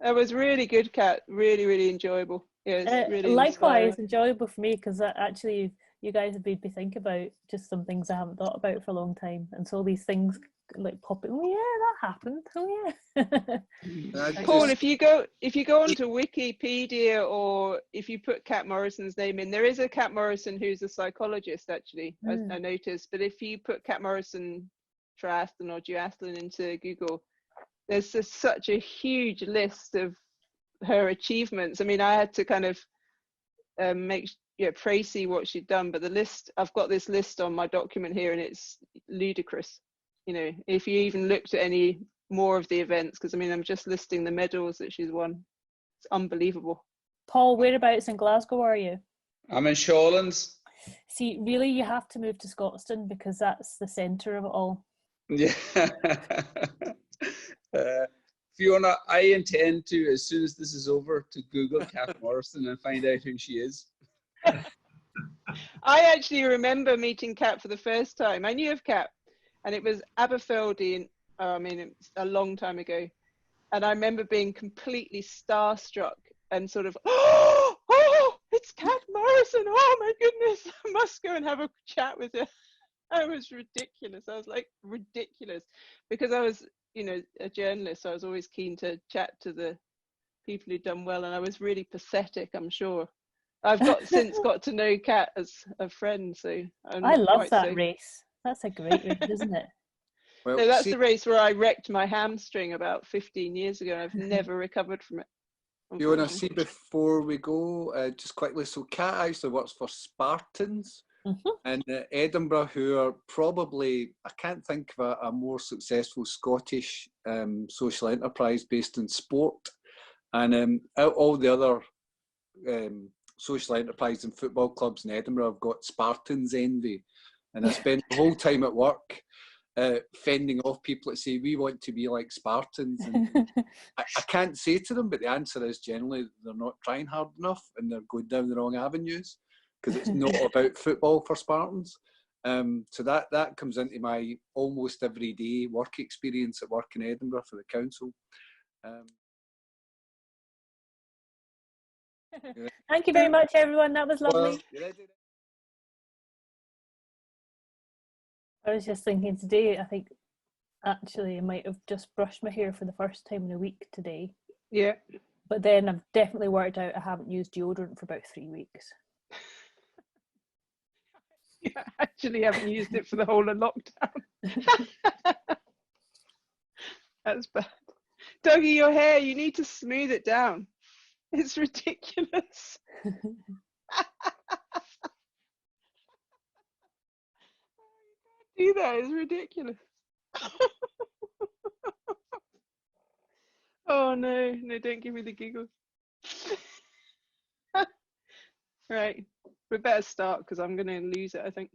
That was really good, Kat. Really, really enjoyable. Yeah, really likewise, inspiring. enjoyable for me, because actually you guys have made me think about just some things I haven't thought about for a long time, and so these things like pop in. Oh yeah, that happened. Oh yeah. Paul, if you go onto Wikipedia, or if you put Cat Morrison's name in, there is a Cat Morrison who's a psychologist, actually. I noticed. But if you put Cat Morrison triathlon or duathlon into Google, there's just such a huge list of her achievements. I mean, I had to kind of précis what she'd done, but the list, I've got this list on my document here, and it's ludicrous. You know, if you even looked at any more of the events, because I mean, I'm just listing the medals that she's won. It's unbelievable. Paul, whereabouts in Glasgow are you? I'm in Shawlands. See, really, you have to move to Scotstoun, because that's the centre of it all. Yeah. Fiona, I intend to, as soon as this is over, to Google Cat Morrison and find out who she is. I actually remember meeting Cat for the first time. I knew of Cat, and it was Aberfeldy, it's a long time ago. And I remember being completely starstruck and sort of, oh, it's Cat Morrison. Oh my goodness, I must go and have a chat with her. I was ridiculous. I was like ridiculous, because I was, a journalist. So I was always keen to chat to the people who'd done well, and I was really pathetic, I'm sure. I've since got to know Kat as a friend, so I love that race. That's a great race, isn't it? Well, no, that's the race where I wrecked my hamstring about 15 years ago. I've never recovered from it. You want to see before we go, just quickly, so Kat actually works for Spartans in Edinburgh, who are probably, I can't think of a more successful Scottish social enterprise based in sport. And all the other social enterprise and football clubs in Edinburgh have got Spartans envy. And I spend the whole time at work fending off people that say, we want to be like Spartans. And I can't say to them, but the answer is generally they're not trying hard enough and they're going down the wrong avenues, because it's not about football for Spartans. So that comes into my almost everyday work experience at work in Edinburgh for the council. Thank you very much, everyone. That was lovely. I was just thinking today, I think actually I might have just brushed my hair for the first time in a week today. Yeah. But then I've definitely worked out I haven't used deodorant for about 3 weeks. Yeah, I actually haven't used it for the whole of lockdown. That's bad. Dougie, your hair, you need to smooth it down. It's ridiculous. do that. It's ridiculous. Oh no, no, don't give me the giggles. Right, we better start because I'm going to lose it, I think.